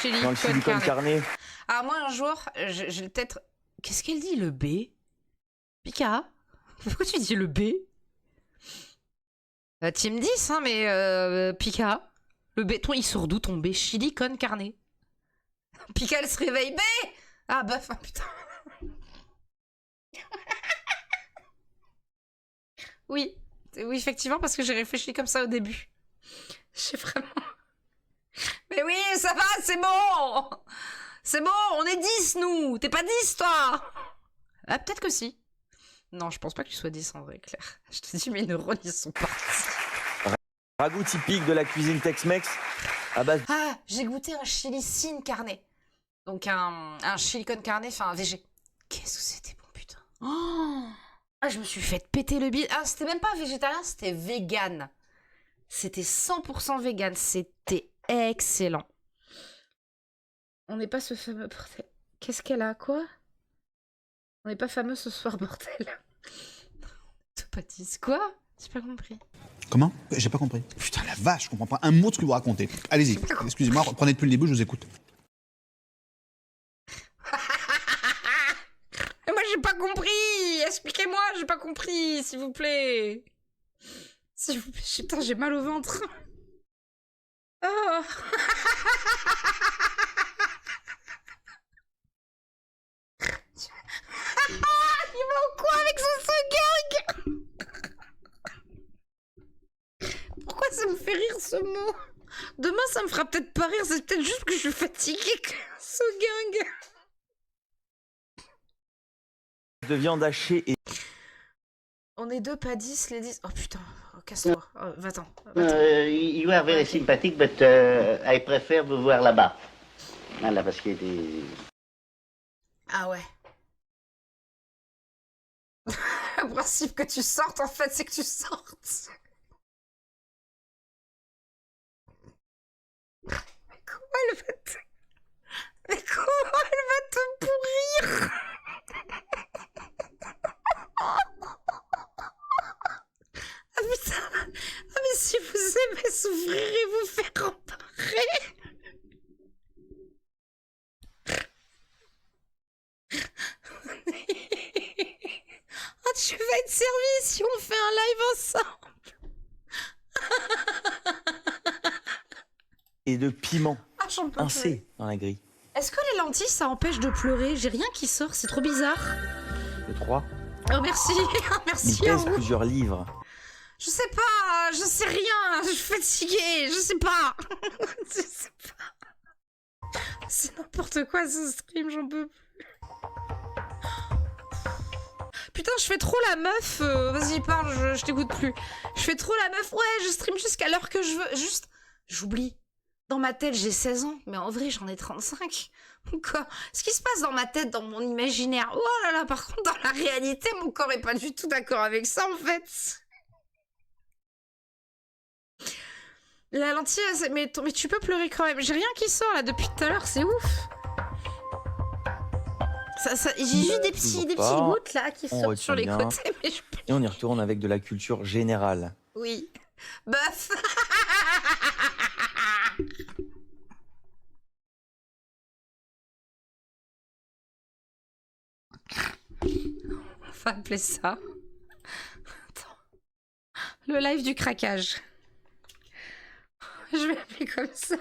Speaker 1: Chili
Speaker 2: dans le
Speaker 1: con
Speaker 2: silicone
Speaker 1: carne.
Speaker 2: carné.
Speaker 1: Ah, moi, un jour, j'ai peut-être... Qu'est-ce qu'elle dit, le B? Pika? Pourquoi tu dis le B? Team 10, hein, mais Pika? Le béton, il sort d'où ton B? Chili con carne. Puis qu'elle se réveille, B! Ah, bœuf, ah, putain. Oui. Oui, effectivement, parce que j'ai réfléchi comme ça au début. J'ai vraiment... Mais oui, ça va, c'est bon! C'est bon, on est 10, nous! T'es pas 10, toi! Ah, peut-être que si. Non, je pense pas que tu sois 10 en vrai, Claire. Je te dis, mes neurones, ils sont partis.
Speaker 2: Ragoût typique de la cuisine Tex-Mex à base
Speaker 1: Ah, j'ai goûté un chili sin carne. Donc un chili con carne, enfin un végé. Qu'est-ce que c'était bon, putain. Oh, ah, je me suis fait péter le bide. Ah, c'était même pas végétalien, c'était vegan. C'était 100% vegan. C'était excellent. On n'est pas ce fameux bordel. Qu'est-ce qu'elle a, quoi? On n'est pas fameux ce soir, bordel. T'as pas dit quoi? J'ai pas compris.
Speaker 6: Comment? J'ai pas compris. Putain, la vache, je comprends pas un mot de ce que vous racontez. Allez-y, excusez-moi, reprenez depuis le début, je vous écoute.
Speaker 1: Moi, j'ai pas compris. Expliquez-moi, j'ai pas compris, s'il vous plaît. S'il vous plaît, putain, j'ai mal au ventre. Oh. Il va ou quoi avec son gang? Pourquoi ça me fait rire ce mot? Demain, ça me fera peut-être pas rire, c'est peut-être juste que je suis fatiguée. Ce gang.
Speaker 2: de viande hachée et...
Speaker 1: On est deux, pas 10, les 10. Oh putain, oh, casse-toi. Oh, va-t'en.
Speaker 7: You are very sympathetic, but I prefer vous voir là-bas. Voilà, parce qu'il y a des...
Speaker 1: Ah ouais. Le principe que tu sortes, en fait, c'est que tu sortes. Mais comment elle va te... Mais comment elle va te pourrir? Ah putain. Ah mais si vous aimez souffrir et vous faire emparer. Ah, tu vas être servi si on fait un live ensemble.
Speaker 2: et de piment.
Speaker 1: Ah, j'en peux
Speaker 2: Un
Speaker 1: plus.
Speaker 2: C dans la grille.
Speaker 1: Est-ce que les lentilles, ça empêche de pleurer? J'ai rien qui sort, c'est trop bizarre.
Speaker 2: Le 3.
Speaker 1: Oh, merci.
Speaker 2: Il
Speaker 1: Merci à
Speaker 2: pèse
Speaker 1: vous.
Speaker 2: plusieurs livres.
Speaker 1: Je sais pas, je sais rien, je suis fatiguée, je sais pas. Je sais pas. C'est n'importe quoi ce stream, j'en peux plus. Putain, je fais trop la meuf. Vas-y, parle, je t'écoute plus. Je fais trop la meuf. Ouais, je stream jusqu'à l'heure que je veux. Juste, j'oublie. Dans ma tête, j'ai 16 ans, mais en vrai, j'en ai 35. Quoi? Ce qui se passe dans ma tête, dans mon imaginaire. Oh là là, par contre, dans la réalité, mon corps est pas du tout d'accord avec ça, en fait. La lentille, mais tu peux pleurer quand même. J'ai rien qui sort là depuis tout à l'heure, c'est ouf. J'ai juste des petits gouttes là qui sortent sur les côtés, mais je...
Speaker 2: Et on y retourne avec de la culture générale.
Speaker 1: Oui. Bœuf. On va appeler ça. Attends. Le live du craquage. Je vais l'appeler comme ça.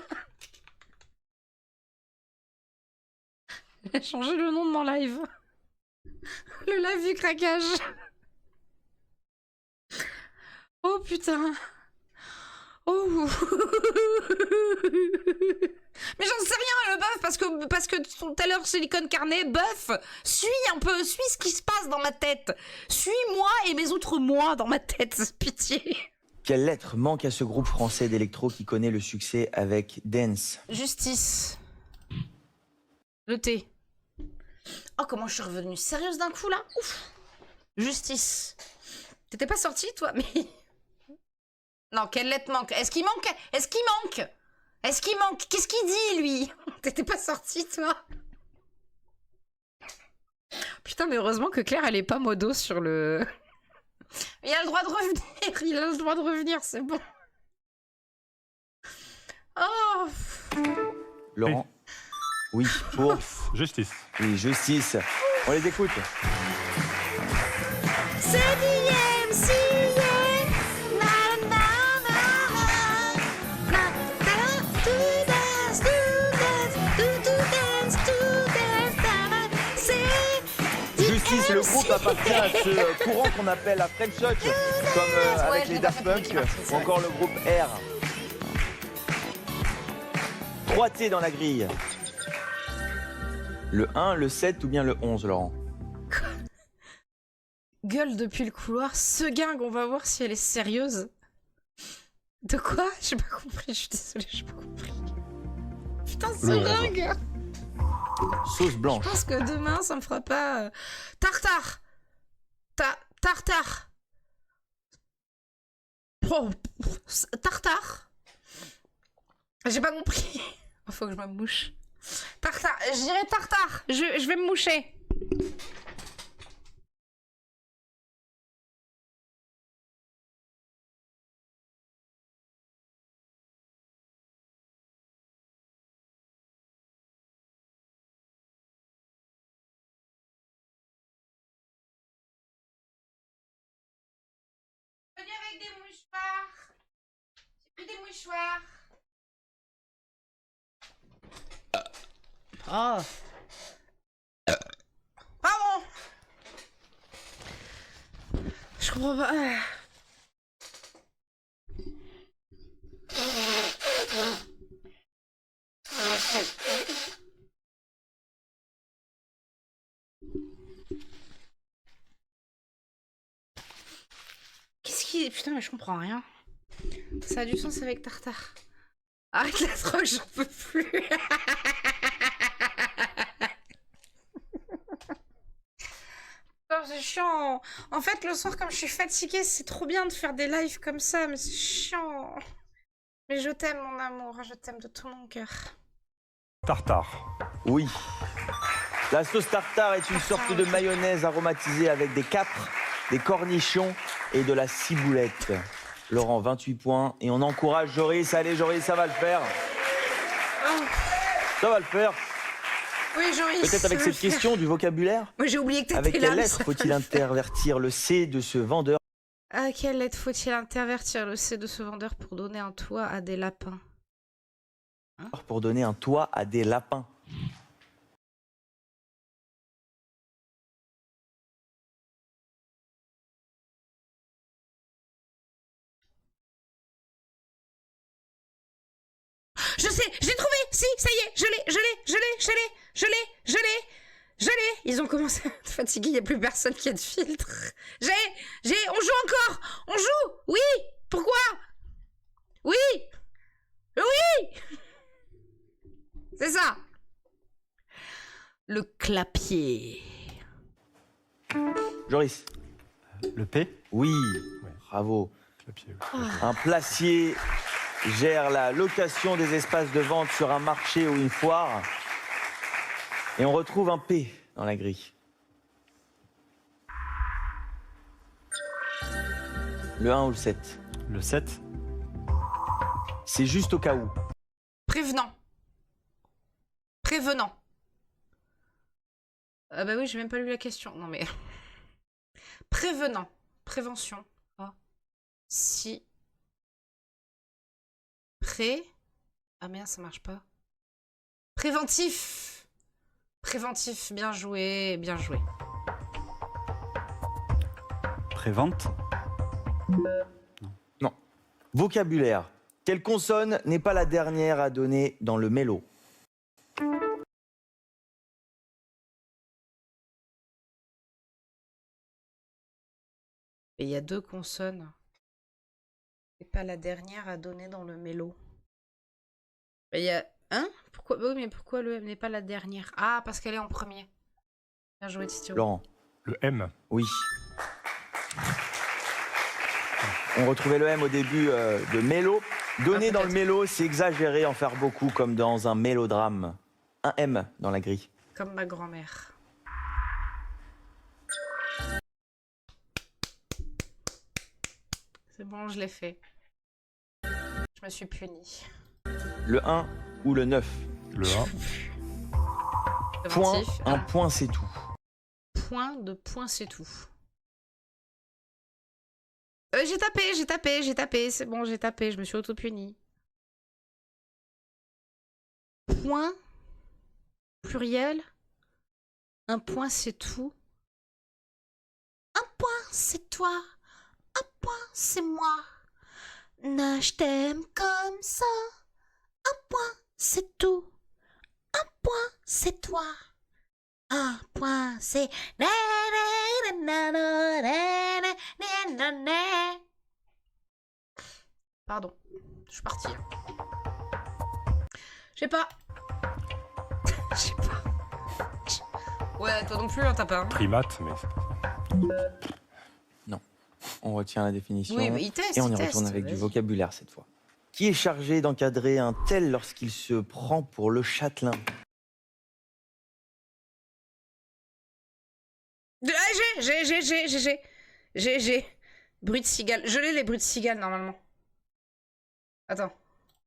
Speaker 1: J'ai changé le nom de mon live. Le live du craquage. Oh putain. Oh. Mais j'en sais rien, le bœuf, parce que tout à l'heure, Silicon Carnet, bœuf, suis un peu, suis ce qui se passe dans ma tête. Suis-moi et mes autres moi dans ma tête, pitié.
Speaker 2: Quelle lettre manque à ce groupe français d'électro qui connaît le succès avec Dance?
Speaker 1: Justice. Le T. Oh, comment je suis revenue sérieuse d'un coup, là? Ouf. Justice. T'étais pas sortie, toi? Mais... Non, quelle lettre manque? Est-ce qu'il manque? Est-ce qu'il manque? Est-ce qu'il manque? Qu'est-ce qu'il dit, lui? T'étais pas sortie, toi? Putain, mais heureusement que Claire, elle est pas modo sur le... Il a le droit de revenir. Il a le droit de revenir, c'est bon. Oh.
Speaker 2: Laurent? Oui, pour...
Speaker 5: Justice.
Speaker 2: Oui, justice. On les écoute.
Speaker 1: C'est DMC, yeah. Na, na, na, na. Na, na,
Speaker 2: F appartient à ce courant qu'on appelle la French Touch, comme avec
Speaker 1: je
Speaker 2: les
Speaker 1: l'ai
Speaker 2: Daft
Speaker 1: pas compris,
Speaker 2: Punk,
Speaker 1: Martine, c'est
Speaker 2: ou encore le groupe R. 3 T dans la grille. Le 1, le 7 ou bien le 11, Laurent?
Speaker 1: Gueule depuis le couloir, Seguingue, on va voir si elle est sérieuse. De quoi? J'ai pas compris, je suis désolée, j'ai pas compris. Putain, Seguingue!
Speaker 2: Sauce
Speaker 1: Je
Speaker 2: blanche.
Speaker 1: pense que demain, ça me fera pas... Tartare! Tartare! Oh, tartare! J'ai pas compris. Faut que je me mouche. Tartare, je dirais tartare. Je vais me moucher. Venez avec des mouchoirs. J'ai pris des mouchoirs. Oh. Pardon. Je comprends pas. Qu'est-ce qui... Putain, mais je comprends rien. Ça a du sens avec Tartare. Arrête la drogue, j'en peux plus. Oh, c'est chiant. En fait, le soir, comme je suis fatiguée, c'est trop bien de faire des lives comme ça, mais c'est chiant. Mais je t'aime, mon amour, je t'aime de tout mon cœur.
Speaker 5: Tartare.
Speaker 2: Oui. La sauce tartare est une sorte de mayonnaise aromatisée avec des capres, des cornichons et de la ciboulette. Laurent, 28 points. Et on encourage Joris. Allez, Joris, ça va le faire. Ça va le faire.
Speaker 1: Oui, Joris.
Speaker 2: Peut-être avec cette question du vocabulaire.
Speaker 1: Moi, j'ai oublié que
Speaker 2: Avec
Speaker 1: t'étais là.
Speaker 2: quelle
Speaker 1: mais
Speaker 2: lettre
Speaker 1: ça
Speaker 2: faut-il
Speaker 1: va le faire.
Speaker 2: intervertir le C de ce vendeur?
Speaker 1: À quelle lettre faut-il intervertir le C de ce vendeur pour donner un toit à des lapins?
Speaker 2: Pour donner un toit à des lapins.
Speaker 1: Je sais, j'ai trouvé. Si, ça y est, je l'ai. Ils ont commencé à être fatigués, il n'y a plus personne qui a de filtre. On joue encore. On joue. Oui. Pourquoi? Oui. C'est ça. Le clapier.
Speaker 2: Joris.
Speaker 3: Le P.
Speaker 2: Oui. Bravo.
Speaker 5: Clapier.
Speaker 2: Un placier gère la location des espaces de vente sur un marché ou une foire. Et on retrouve un P dans la grille. Le 1 ou le 7?
Speaker 3: Le 7.
Speaker 2: C'est juste au cas où.
Speaker 1: Prévenant. Ah bah oui, j'ai même pas lu la question. Non mais... Prévenant. Prévention. Ah. Si. Ah merde, ça marche pas. Préventif. Bien joué.
Speaker 3: Prévente.
Speaker 2: Non. Vocabulaire. Quelle consonne n'est pas la dernière à donner dans le mélo?
Speaker 1: Et il y a 2 consonnes. C'est pas la dernière à donner dans le mélo. Il y a... Hein? Pourquoi... Oui, mais pourquoi le M n'est pas la dernière? Ah, parce qu'elle est en premier. Bien joué, Titio.
Speaker 2: Laurent.
Speaker 5: Le M.
Speaker 2: Oui. On retrouvait le M au début de mélo. Donner dans le mélo, c'est exagérer, en faire beaucoup, comme dans un mélodrame. Un M dans la grille.
Speaker 1: Comme ma grand-mère. C'est bon, je l'ai fait. Je me suis punie.
Speaker 2: Le 1 ou le 9?
Speaker 5: Le 1.
Speaker 2: Point,
Speaker 1: Préventif.
Speaker 2: un
Speaker 1: Ah.
Speaker 2: point, c'est tout.
Speaker 1: Point, c'est tout. J'ai tapé, c'est bon, j'ai tapé, je me suis auto-punie. Point, pluriel, un point, c'est tout. c'est toi. Un point, c'est moi. Na, je t'aime comme ça. Un point, c'est tout. Un point, c'est toi. Un point, c'est... Pardon, je suis partie. Je sais pas. Je sais pas. Ouais, toi non plus, hein, t'as pas. Hein.
Speaker 5: Primate, mais
Speaker 2: On retient la définition
Speaker 1: Oui, mais il teste,
Speaker 2: et on
Speaker 1: il
Speaker 2: y
Speaker 1: teste,
Speaker 2: retourne avec du
Speaker 1: vas-y.
Speaker 2: vocabulaire cette fois. Qui est chargé d'encadrer un tel lorsqu'il se prend pour le châtelain?
Speaker 1: J'ai. Bruit de cigale. Je l'ai les bruits de cigale normalement. Attends.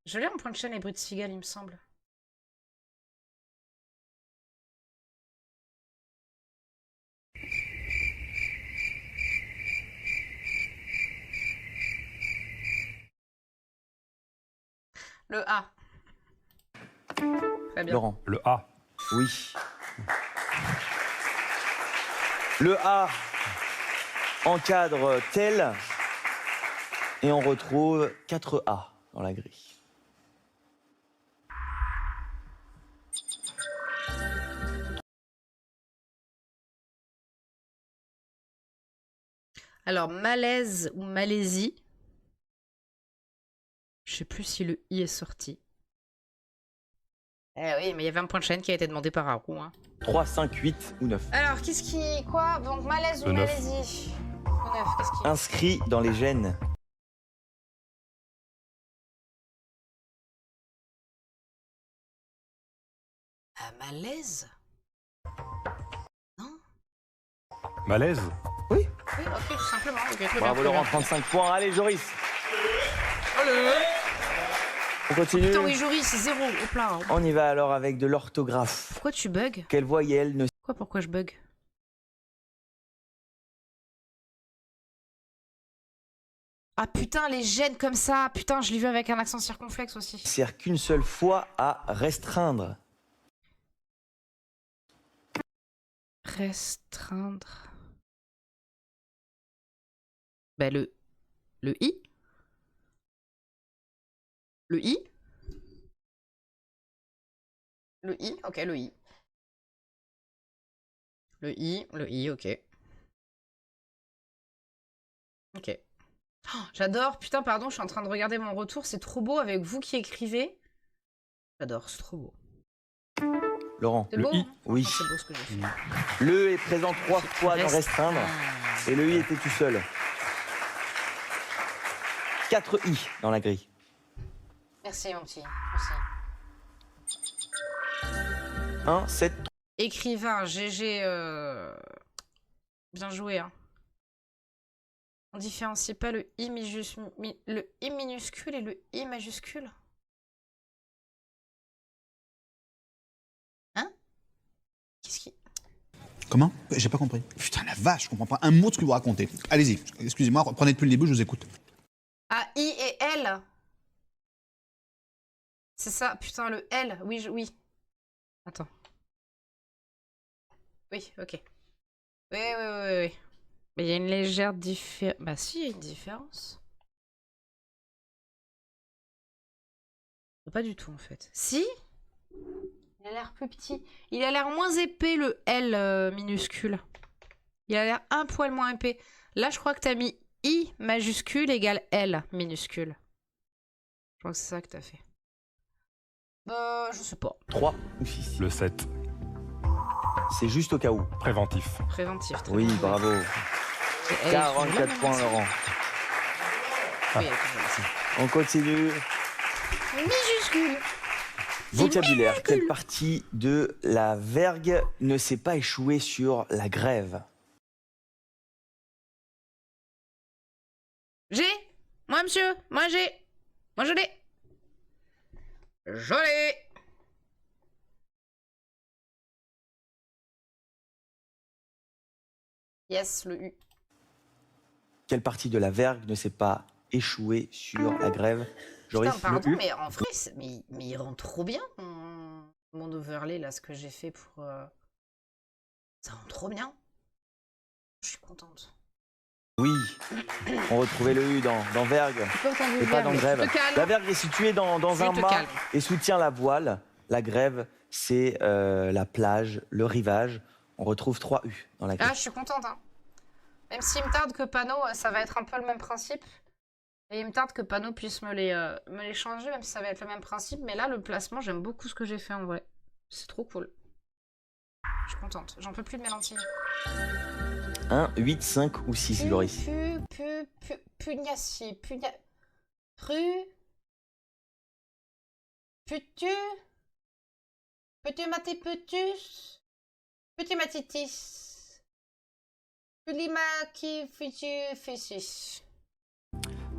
Speaker 1: Je l'ai en point de chaîne les bruits de cigale, il me semble. Le A. Très bien.
Speaker 2: Laurent.
Speaker 5: le A.
Speaker 2: Oui. Le A encadre tel et on retrouve 4 A dans la grille.
Speaker 1: Alors, malaise ou Malaisie. Je sais plus si le I est sorti. Eh oui, mais il y avait un point de chaîne qui a été demandé par Arou. Hein.
Speaker 2: 3, 5, 8 ou 9.
Speaker 1: Alors, qu'est-ce qui... Quoi? Donc, malaise ou
Speaker 5: Le neuf.
Speaker 1: Malaisie? Le 9, qu'est-ce qui...
Speaker 2: Inscrit dans les gènes.
Speaker 1: Malaise? Non?
Speaker 5: Malaise.
Speaker 1: Oui, ok, tout simplement. Okay, très
Speaker 2: Bravo
Speaker 1: bien,
Speaker 2: Laurent,
Speaker 1: très bien.
Speaker 2: 35 points. Allez Joris. On continue.
Speaker 1: Putain, oui, Joris, c'est 0. Hop là.
Speaker 2: On y va alors avec de l'orthographe.
Speaker 1: Pourquoi tu bugs?
Speaker 2: Quelle voyelle ne...
Speaker 1: Pourquoi je bug? Ah putain, les gènes comme ça. Putain, je l'ai vu avec un accent circonflexe aussi.
Speaker 2: sert qu'une seule fois à restreindre?
Speaker 1: Restreindre. Bah le I. Le I. Le I, ok, le I. Le I, ok. Ok. Oh, j'adore, putain, pardon, je suis en train de regarder mon retour, c'est trop beau avec vous qui écrivez. J'adore, c'est trop beau.
Speaker 2: Laurent.
Speaker 1: C'est
Speaker 5: Le
Speaker 1: beau
Speaker 5: I.
Speaker 1: hein
Speaker 2: Oui.
Speaker 1: Oh, c'est beau ce que j'ai fait.
Speaker 2: Le est présent 3 fois dans restreindre et le I était tout seul. 4 I dans la grille.
Speaker 1: Merci mon petit, merci.
Speaker 2: 1, 7,
Speaker 1: Écrivain, GG, bien joué, hein. On différencie pas le I, le I minuscule et le I majuscule? Hein? Qu'est-ce qui...
Speaker 6: Comment? J'ai pas compris. Putain, la vache, je comprends pas un mot de ce que vous racontez. Allez-y, excusez-moi, reprenez depuis le début, je vous écoute.
Speaker 1: Ah, I et L? C'est ça, putain, le L, oui, oui. Attends. Oui, ok. Oui. Mais il y a une légère différence. Bah si, il y a une différence. Pas du tout, en fait. Si? Il a l'air plus petit. Il a l'air moins épais, le L minuscule. Il a l'air un poil moins épais. Là, je crois que t'as mis I majuscule égale L minuscule. Je crois que c'est ça que t'as fait. Je sais pas.
Speaker 2: 3 ou 6.
Speaker 5: Le 7.
Speaker 2: C'est juste au cas où.
Speaker 5: Préventif.
Speaker 1: Préventif. Très
Speaker 2: Oui,
Speaker 1: bien.
Speaker 2: bravo.
Speaker 1: Elle est
Speaker 2: 44
Speaker 1: là,
Speaker 2: points,
Speaker 1: maintenant.
Speaker 2: Laurent.
Speaker 1: Oui, ok,
Speaker 2: On continue.
Speaker 1: minuscule.
Speaker 2: Vocabulaire. Quelle partie de la vergue ne s'est pas échouée sur la grève?
Speaker 1: J'ai. Moi, monsieur. Moi, j'ai. Moi, je l'ai. Je l'ai. Yes, le U.
Speaker 2: Quelle partie de la vergue ne s'est pas échouée sur la grève? Joris,
Speaker 1: Putain, pardon,
Speaker 2: le U.
Speaker 1: mais en vrai, mais il rend trop bien mon overlay, là, ce que j'ai fait pour... Ça rend trop bien. Je suis contente.
Speaker 2: Oui. On retrouvait le U dans vergue
Speaker 1: J'ai pas entendu
Speaker 2: et
Speaker 1: le
Speaker 2: pas
Speaker 1: verbe.
Speaker 2: dans
Speaker 1: Tu
Speaker 2: grève.
Speaker 1: te calmes.
Speaker 2: La vergue est située dans
Speaker 1: Tu
Speaker 2: un
Speaker 1: te
Speaker 2: mât
Speaker 1: calmes.
Speaker 2: et soutient la voile. La grève, c'est la plage, le rivage. On retrouve 3 U dans la grève.
Speaker 1: Ah, je suis contente. Hein. Même s'il me tarde que Panneau, ça va être un peu le même principe. Et il me tarde que Panneau puisse me les changer, même si ça va être le même principe. Mais là, le placement, j'aime beaucoup ce que j'ai fait en vrai. C'est trop cool. Je suis contente. J'en peux plus de mes lentilles.
Speaker 2: 1, 8, 5 ou 6, Joris.
Speaker 1: Pugnacier. Peux-tu mater petus? Petit matitis. Pulima qui fessus.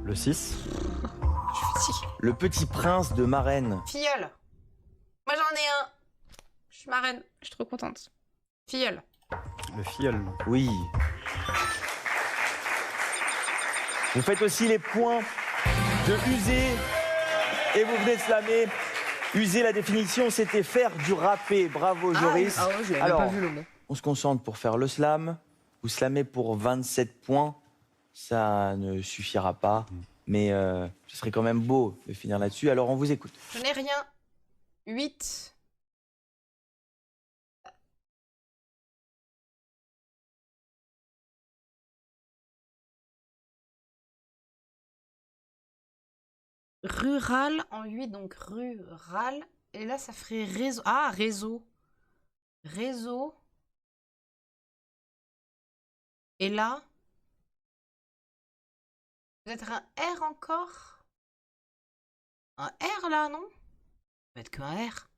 Speaker 3: Le 6.
Speaker 1: Je suis fatiguée.
Speaker 2: Le petit prince de Marraine.
Speaker 1: Filleule. Moi j'en ai un. Je suis marraine. Je suis trop contente. Filleule.
Speaker 3: Le filleul.
Speaker 2: Oui. Vous faites aussi les points de user et vous venez de slammer. User, la définition, c'était faire du râpé. Bravo, Joris.
Speaker 1: Ah ouais, je l'avais
Speaker 2: Alors,
Speaker 1: pas vu le mot.
Speaker 2: on se concentre pour faire le slam. Vous slamez pour 27 points. Ça ne suffira pas. Mais ce serait quand même beau de finir là-dessus. Alors, on vous écoute.
Speaker 1: Je n'ai rien. 8. Rural en 8, donc rural. Et là, ça ferait réseau. Ah, réseau. Réseau. Et là, peut-être un R encore? Un R là, non? Ça va être qu'un R.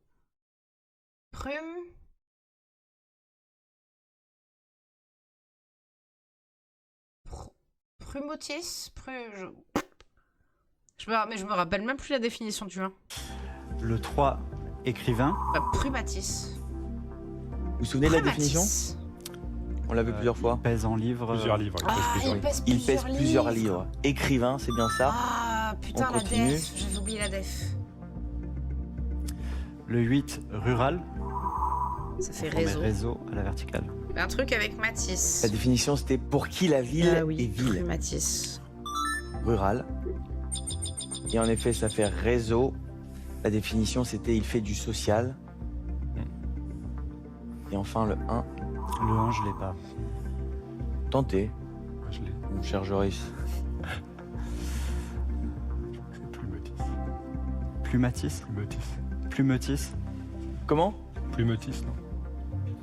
Speaker 1: Prume. Prumotis. Mais je me rappelle même plus la définition, tu vois.
Speaker 3: Le 3, écrivain.
Speaker 1: Bah, prumatis.
Speaker 2: Vous vous souvenez de la définition?
Speaker 1: Prumatis.
Speaker 2: On l'a vu plusieurs fois.
Speaker 3: Pèse en livres.
Speaker 5: Plusieurs livres. il pèse
Speaker 1: Ah,
Speaker 5: plusieurs
Speaker 1: il
Speaker 5: livres.
Speaker 1: pèse
Speaker 2: Il pèse plusieurs livres. Écrivain, c'est bien ça.
Speaker 1: Ah, putain,
Speaker 2: On
Speaker 1: la
Speaker 2: continue.
Speaker 1: def. J'avais oublié la def.
Speaker 3: Le 8, rural.
Speaker 1: Ça fait
Speaker 3: On met
Speaker 1: réseau.
Speaker 3: réseau à la verticale.
Speaker 1: Un truc avec Matisse.
Speaker 2: La définition, c'était pour qui la ville
Speaker 1: Ah
Speaker 2: est
Speaker 1: oui,
Speaker 2: ville.
Speaker 1: Matisse.
Speaker 2: Rural. Et en effet, ça fait réseau. La définition, c'était il fait du social. Et enfin, le 1,
Speaker 3: Le 1, je l'ai pas.
Speaker 2: tentez,
Speaker 5: Moi, je l'ai.
Speaker 2: mon cher Joris.
Speaker 5: C'est Plumetis.
Speaker 3: Plumatis.
Speaker 5: Plumetis.
Speaker 3: Plumetis.
Speaker 2: Comment?
Speaker 5: Plumetis, non?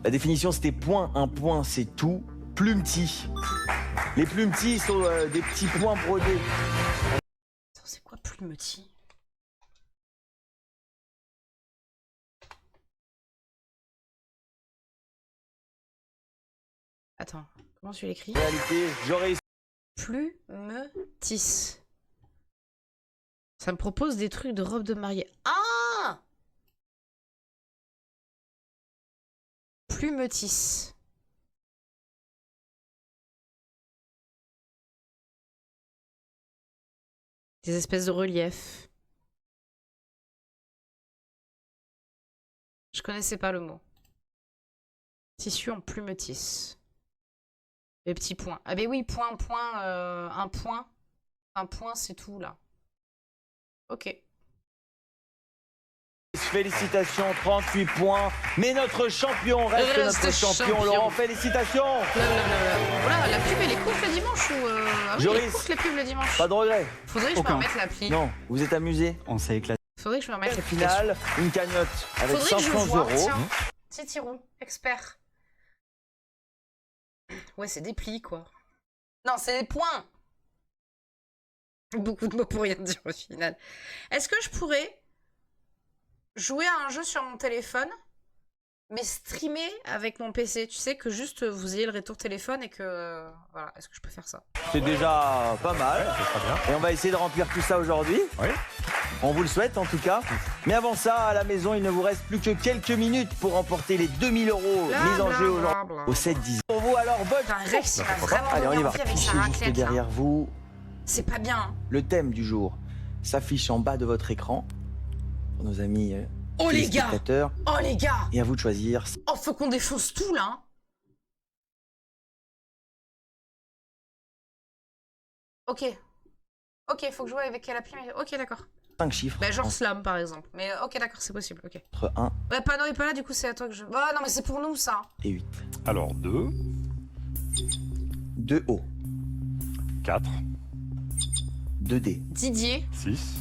Speaker 2: La définition, c'était point. Un point, c'est tout. Plumetis. Les plumetis sont des petits points brodés.
Speaker 1: Attends, c'est quoi plumetis? Attends, comment tu l'écris?
Speaker 2: Réalité, Joris.
Speaker 1: Plumetis. Ça me propose des trucs de robe de mariée. Ah! Plumetis. Des espèces de reliefs. Je connaissais pas le mot. Tissu en plumetis. Les petits points. Ah ben oui, point, un point. Un point, c'est tout là. Ok.
Speaker 2: Félicitations, 38 points. Mais notre champion reste
Speaker 1: Reste
Speaker 2: notre champion.
Speaker 1: champion.
Speaker 2: Laurent, félicitations.
Speaker 1: Voilà, la pub elle est courte le dimanche ou ah oui, elle est
Speaker 2: Joris.
Speaker 1: courte la pub le dimanche.
Speaker 2: Pas de regret.
Speaker 1: Faudrait que je me
Speaker 3: Aucun.
Speaker 1: remette l'appli.
Speaker 2: Non, vous êtes amusé.
Speaker 3: On s'est éclaté.
Speaker 1: Faudrait que je me remette
Speaker 2: Au
Speaker 1: l'application.
Speaker 2: final, une cagnotte avec
Speaker 1: Faudrait que je
Speaker 2: 500
Speaker 1: vois,
Speaker 2: euros.
Speaker 1: tiens. Petit tiron, expert. Ouais, c'est des plis quoi. Non, c'est des points. Beaucoup de mots pour rien dire au final. Est-ce que je pourrais jouer à un jeu sur mon téléphone, mais streamer avec mon PC? Tu sais, que juste vous ayez le retour téléphone et que... voilà, est-ce que je peux faire ça?
Speaker 2: C'est déjà pas mal.
Speaker 5: Ça sera bien.
Speaker 2: Et on va essayer de remplir tout ça aujourd'hui.
Speaker 5: Oui.
Speaker 2: On vous le souhaite en tout cas. Mais avant ça, à la maison, il ne vous reste plus que quelques minutes pour remporter les 2000 euros mis en jeu aujourd'hui au 7-10. Pour vous, alors, bonne
Speaker 1: Putain, Rex, il m'a vraiment
Speaker 2: Allez, on
Speaker 1: donné
Speaker 2: y va.
Speaker 1: envie avec sa
Speaker 2: Affichez juste
Speaker 1: raclette, là.
Speaker 2: derrière vous.
Speaker 1: C'est pas bien. Hein.
Speaker 2: Le thème du jour s'affiche en bas de votre écran. Pour nos amis
Speaker 1: Oh les gars!
Speaker 2: téléspectateurs.
Speaker 1: Oh les gars!
Speaker 2: Et à vous de choisir.
Speaker 1: Oh, faut qu'on défonce tout là. Hein. Ok. Ok, faut que je joue avec quelle appli? Ok, d'accord.
Speaker 2: 5 chiffres.
Speaker 1: Bah, genre Slam, par exemple. Mais ok, d'accord, c'est possible. Ok.
Speaker 2: Entre 1
Speaker 1: Ouais, Pano est pas là, du coup, c'est à toi que je. Oh non, mais c'est pour nous, ça.
Speaker 2: et 8.
Speaker 5: Alors 2,
Speaker 2: 2 O.
Speaker 5: 4,
Speaker 2: 2 D.
Speaker 1: Didier.
Speaker 5: 6,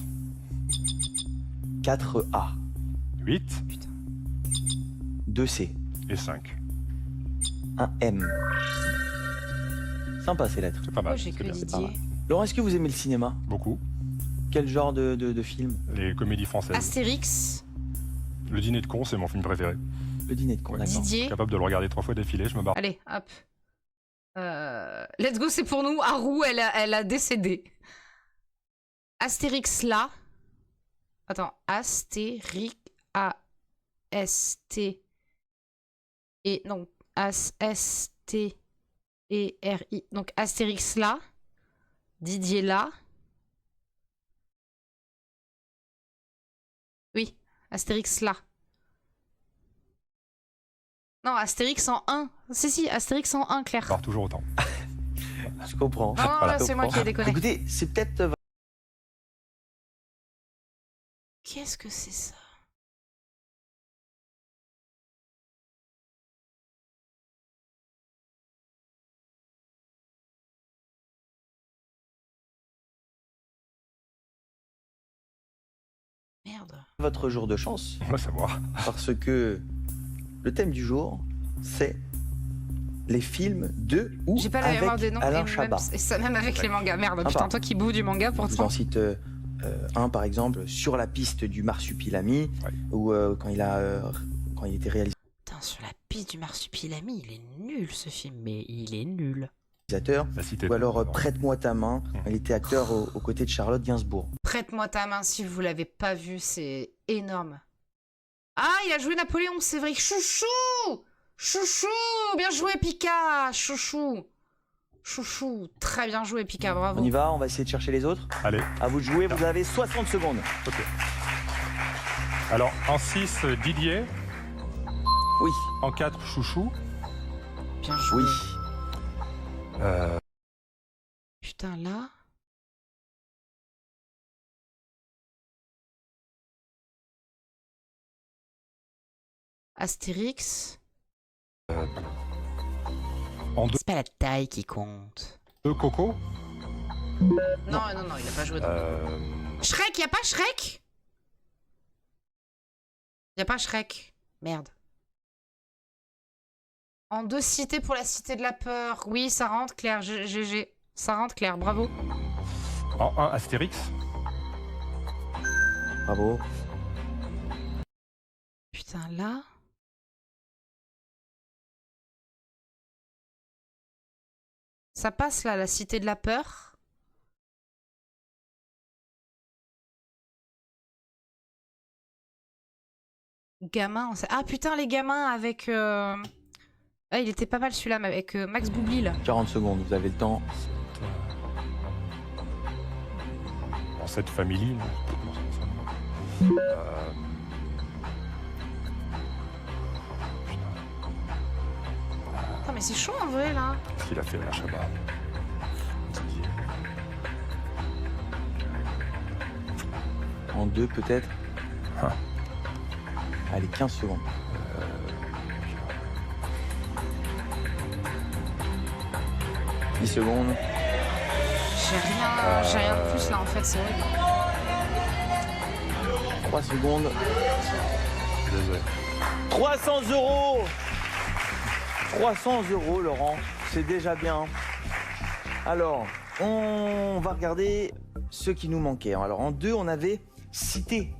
Speaker 2: 4 A.
Speaker 5: 8
Speaker 2: 2 C.
Speaker 5: et 5.
Speaker 2: 1 M. Sympa ces lettres.
Speaker 5: C'est pas mal.
Speaker 1: Oh, j'ai
Speaker 5: c'est
Speaker 1: que
Speaker 5: bien.
Speaker 2: pas mal.
Speaker 1: Didier.
Speaker 2: Laurent, est-ce que vous aimez le cinéma?
Speaker 5: Beaucoup.
Speaker 2: Quel genre de film?
Speaker 5: Les comédies françaises.
Speaker 1: Astérix.
Speaker 5: Le dîner de con, c'est mon film préféré.
Speaker 2: Le dîner de con,
Speaker 5: Ouais.
Speaker 2: d'accord.
Speaker 1: Didier.
Speaker 5: Capable de le regarder 3 fois d'affilée, je me barre.
Speaker 1: Allez, hop. Let's go, c'est pour nous. Haru, elle a décédé. Astérix là. Attends, Astérix. A-S-T. Et non, S-T-E-R-I. Donc Astérix là. Didier là. Oui, Astérix là. Non, Astérix en 1. Si, Astérix en 1, Claire.
Speaker 5: Je barre toujours autant.
Speaker 2: Je comprends.
Speaker 1: Non,
Speaker 5: Voilà.
Speaker 1: c'est moi qui ai déconné.
Speaker 2: Écoutez, c'est peut-être...
Speaker 1: Qu'est-ce que c'est ça? Merde.
Speaker 2: votre jour de chance,
Speaker 5: On va savoir.
Speaker 2: parce que le thème du jour, c'est les films de ou
Speaker 1: J'ai pas la mémoire des
Speaker 2: avec
Speaker 1: noms.
Speaker 2: Alain
Speaker 1: et même,
Speaker 2: Chabat.
Speaker 1: et ça, même avec les mangas. Merde,
Speaker 2: Sympa.
Speaker 1: putain, toi qui bouffes du manga
Speaker 2: Je vous
Speaker 1: pourtant.
Speaker 2: en cite un, par exemple, Sur la piste du marsupilami,
Speaker 5: Ouais.
Speaker 2: ou quand il était réalisateur,
Speaker 1: Putain, sur la piste du marsupilami, il est nul ce film, mais il est nul.
Speaker 5: La cité
Speaker 2: ou
Speaker 5: de-
Speaker 2: alors Prête-moi ta main,
Speaker 5: Mmh.
Speaker 2: il était acteur aux côtés de Charlotte Gainsbourg.
Speaker 1: Prête-moi ta main si vous l'avez pas vu, c'est énorme. Ah, il a joué Napoléon, c'est vrai. Chouchou! Chouchou! Bien joué, Pika! Chouchou! Chouchou! Très bien joué, Pika, bravo.
Speaker 2: On y va, on va essayer de chercher les autres.
Speaker 5: Allez,
Speaker 2: À vous de jouer, vous avez 60 secondes.
Speaker 5: ok. Alors, en 6, Didier.
Speaker 2: Oui,
Speaker 5: En 4, Chouchou.
Speaker 1: Bien joué.
Speaker 2: oui.
Speaker 1: Putain, là. Astérix.
Speaker 5: En 2,
Speaker 1: C'est pas la taille qui compte.
Speaker 5: Coco.
Speaker 1: Non, il a pas joué. Shrek, y a pas Shrek? Y a pas Shrek. Merde. En 2 cités pour la cité de la peur. Oui, ça rentre, Claire. GG. Ça rentre, Claire. Bravo.
Speaker 5: En 1, Astérix.
Speaker 2: Bravo.
Speaker 1: Putain, là. Ça passe, là, la cité de la peur. Gamin. Ah, putain, les gamins avec... Ah, il était pas mal celui-là, mais avec Max Boublil.
Speaker 2: 40 secondes, vous avez le temps.
Speaker 5: En 7, Family. là.
Speaker 1: Attends, mais c'est chaud en vrai, là.
Speaker 5: Qu'est-ce qu'il a fait, Alain Chabat? Didier.
Speaker 2: En 2 peut-être.
Speaker 5: Ah.
Speaker 2: Allez, 15 secondes. 10 secondes.
Speaker 1: J'ai rien de plus, là, en fait, c'est horrible.
Speaker 2: 3 secondes.
Speaker 5: Désolé.
Speaker 2: 300 €. 300 €, Laurent. C'est déjà bien. Alors, on va regarder ce qui nous manquait. Alors, en 2, on avait Cité.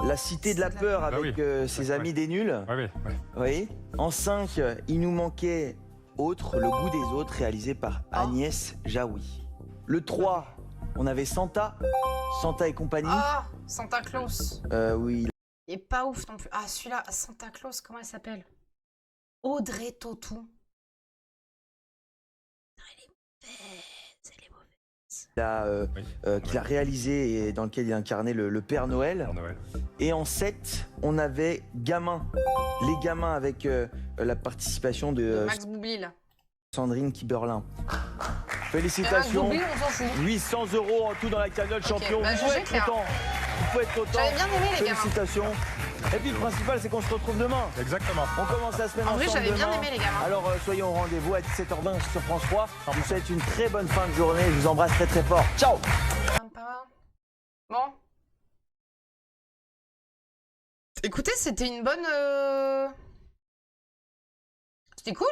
Speaker 2: La cité de la peur
Speaker 5: Ah
Speaker 2: avec
Speaker 5: oui.
Speaker 2: ses
Speaker 5: Ouais,
Speaker 2: amis
Speaker 5: ouais.
Speaker 2: des nuls.
Speaker 5: Ouais, ouais.
Speaker 2: Oui. En 5, il nous manquait Autre, le goût des autres, réalisé par Agnès Jaoui. Le 3, on avait Santa et compagnie.
Speaker 1: Ah, Santa Claus.
Speaker 2: Oui,
Speaker 1: Il est pas ouf non plus. Ah, celui-là, Santa Claus, comment elle s'appelle? Audrey Tautou. Elle est mauvaise, elle est mauvaise.
Speaker 2: qu'il a réalisé et dans lequel il incarnait le Père Noël.
Speaker 5: Père Noël.
Speaker 2: Et en 7, on avait Gamin. Les gamins avec la participation de
Speaker 1: Max Boublil.
Speaker 2: Sandrine Kiberlin. Félicitations.
Speaker 1: Goubli, on s'en fout.
Speaker 2: 800 € en tout dans la cagnotte champion.
Speaker 1: bah,
Speaker 2: Vous pouvez
Speaker 1: GG,
Speaker 2: être
Speaker 1: Claire.
Speaker 2: content. Vous pouvez être content.
Speaker 1: J'avais bien aimé les gamins.
Speaker 2: Félicitations. Et puis le principal, c'est qu'on se retrouve demain.
Speaker 5: Exactement.
Speaker 2: On commence la semaine
Speaker 1: En vrai,
Speaker 2: ensemble
Speaker 1: j'avais bien
Speaker 2: demain.
Speaker 1: aimé les gamins.
Speaker 2: Alors soyons au rendez-vous à 17h20 sur France 3. Je vous souhaite une très bonne fin de journée. Je vous embrasse très très fort. Ciao.
Speaker 1: Bon. Écoutez, c'était une bonne... C'était cool.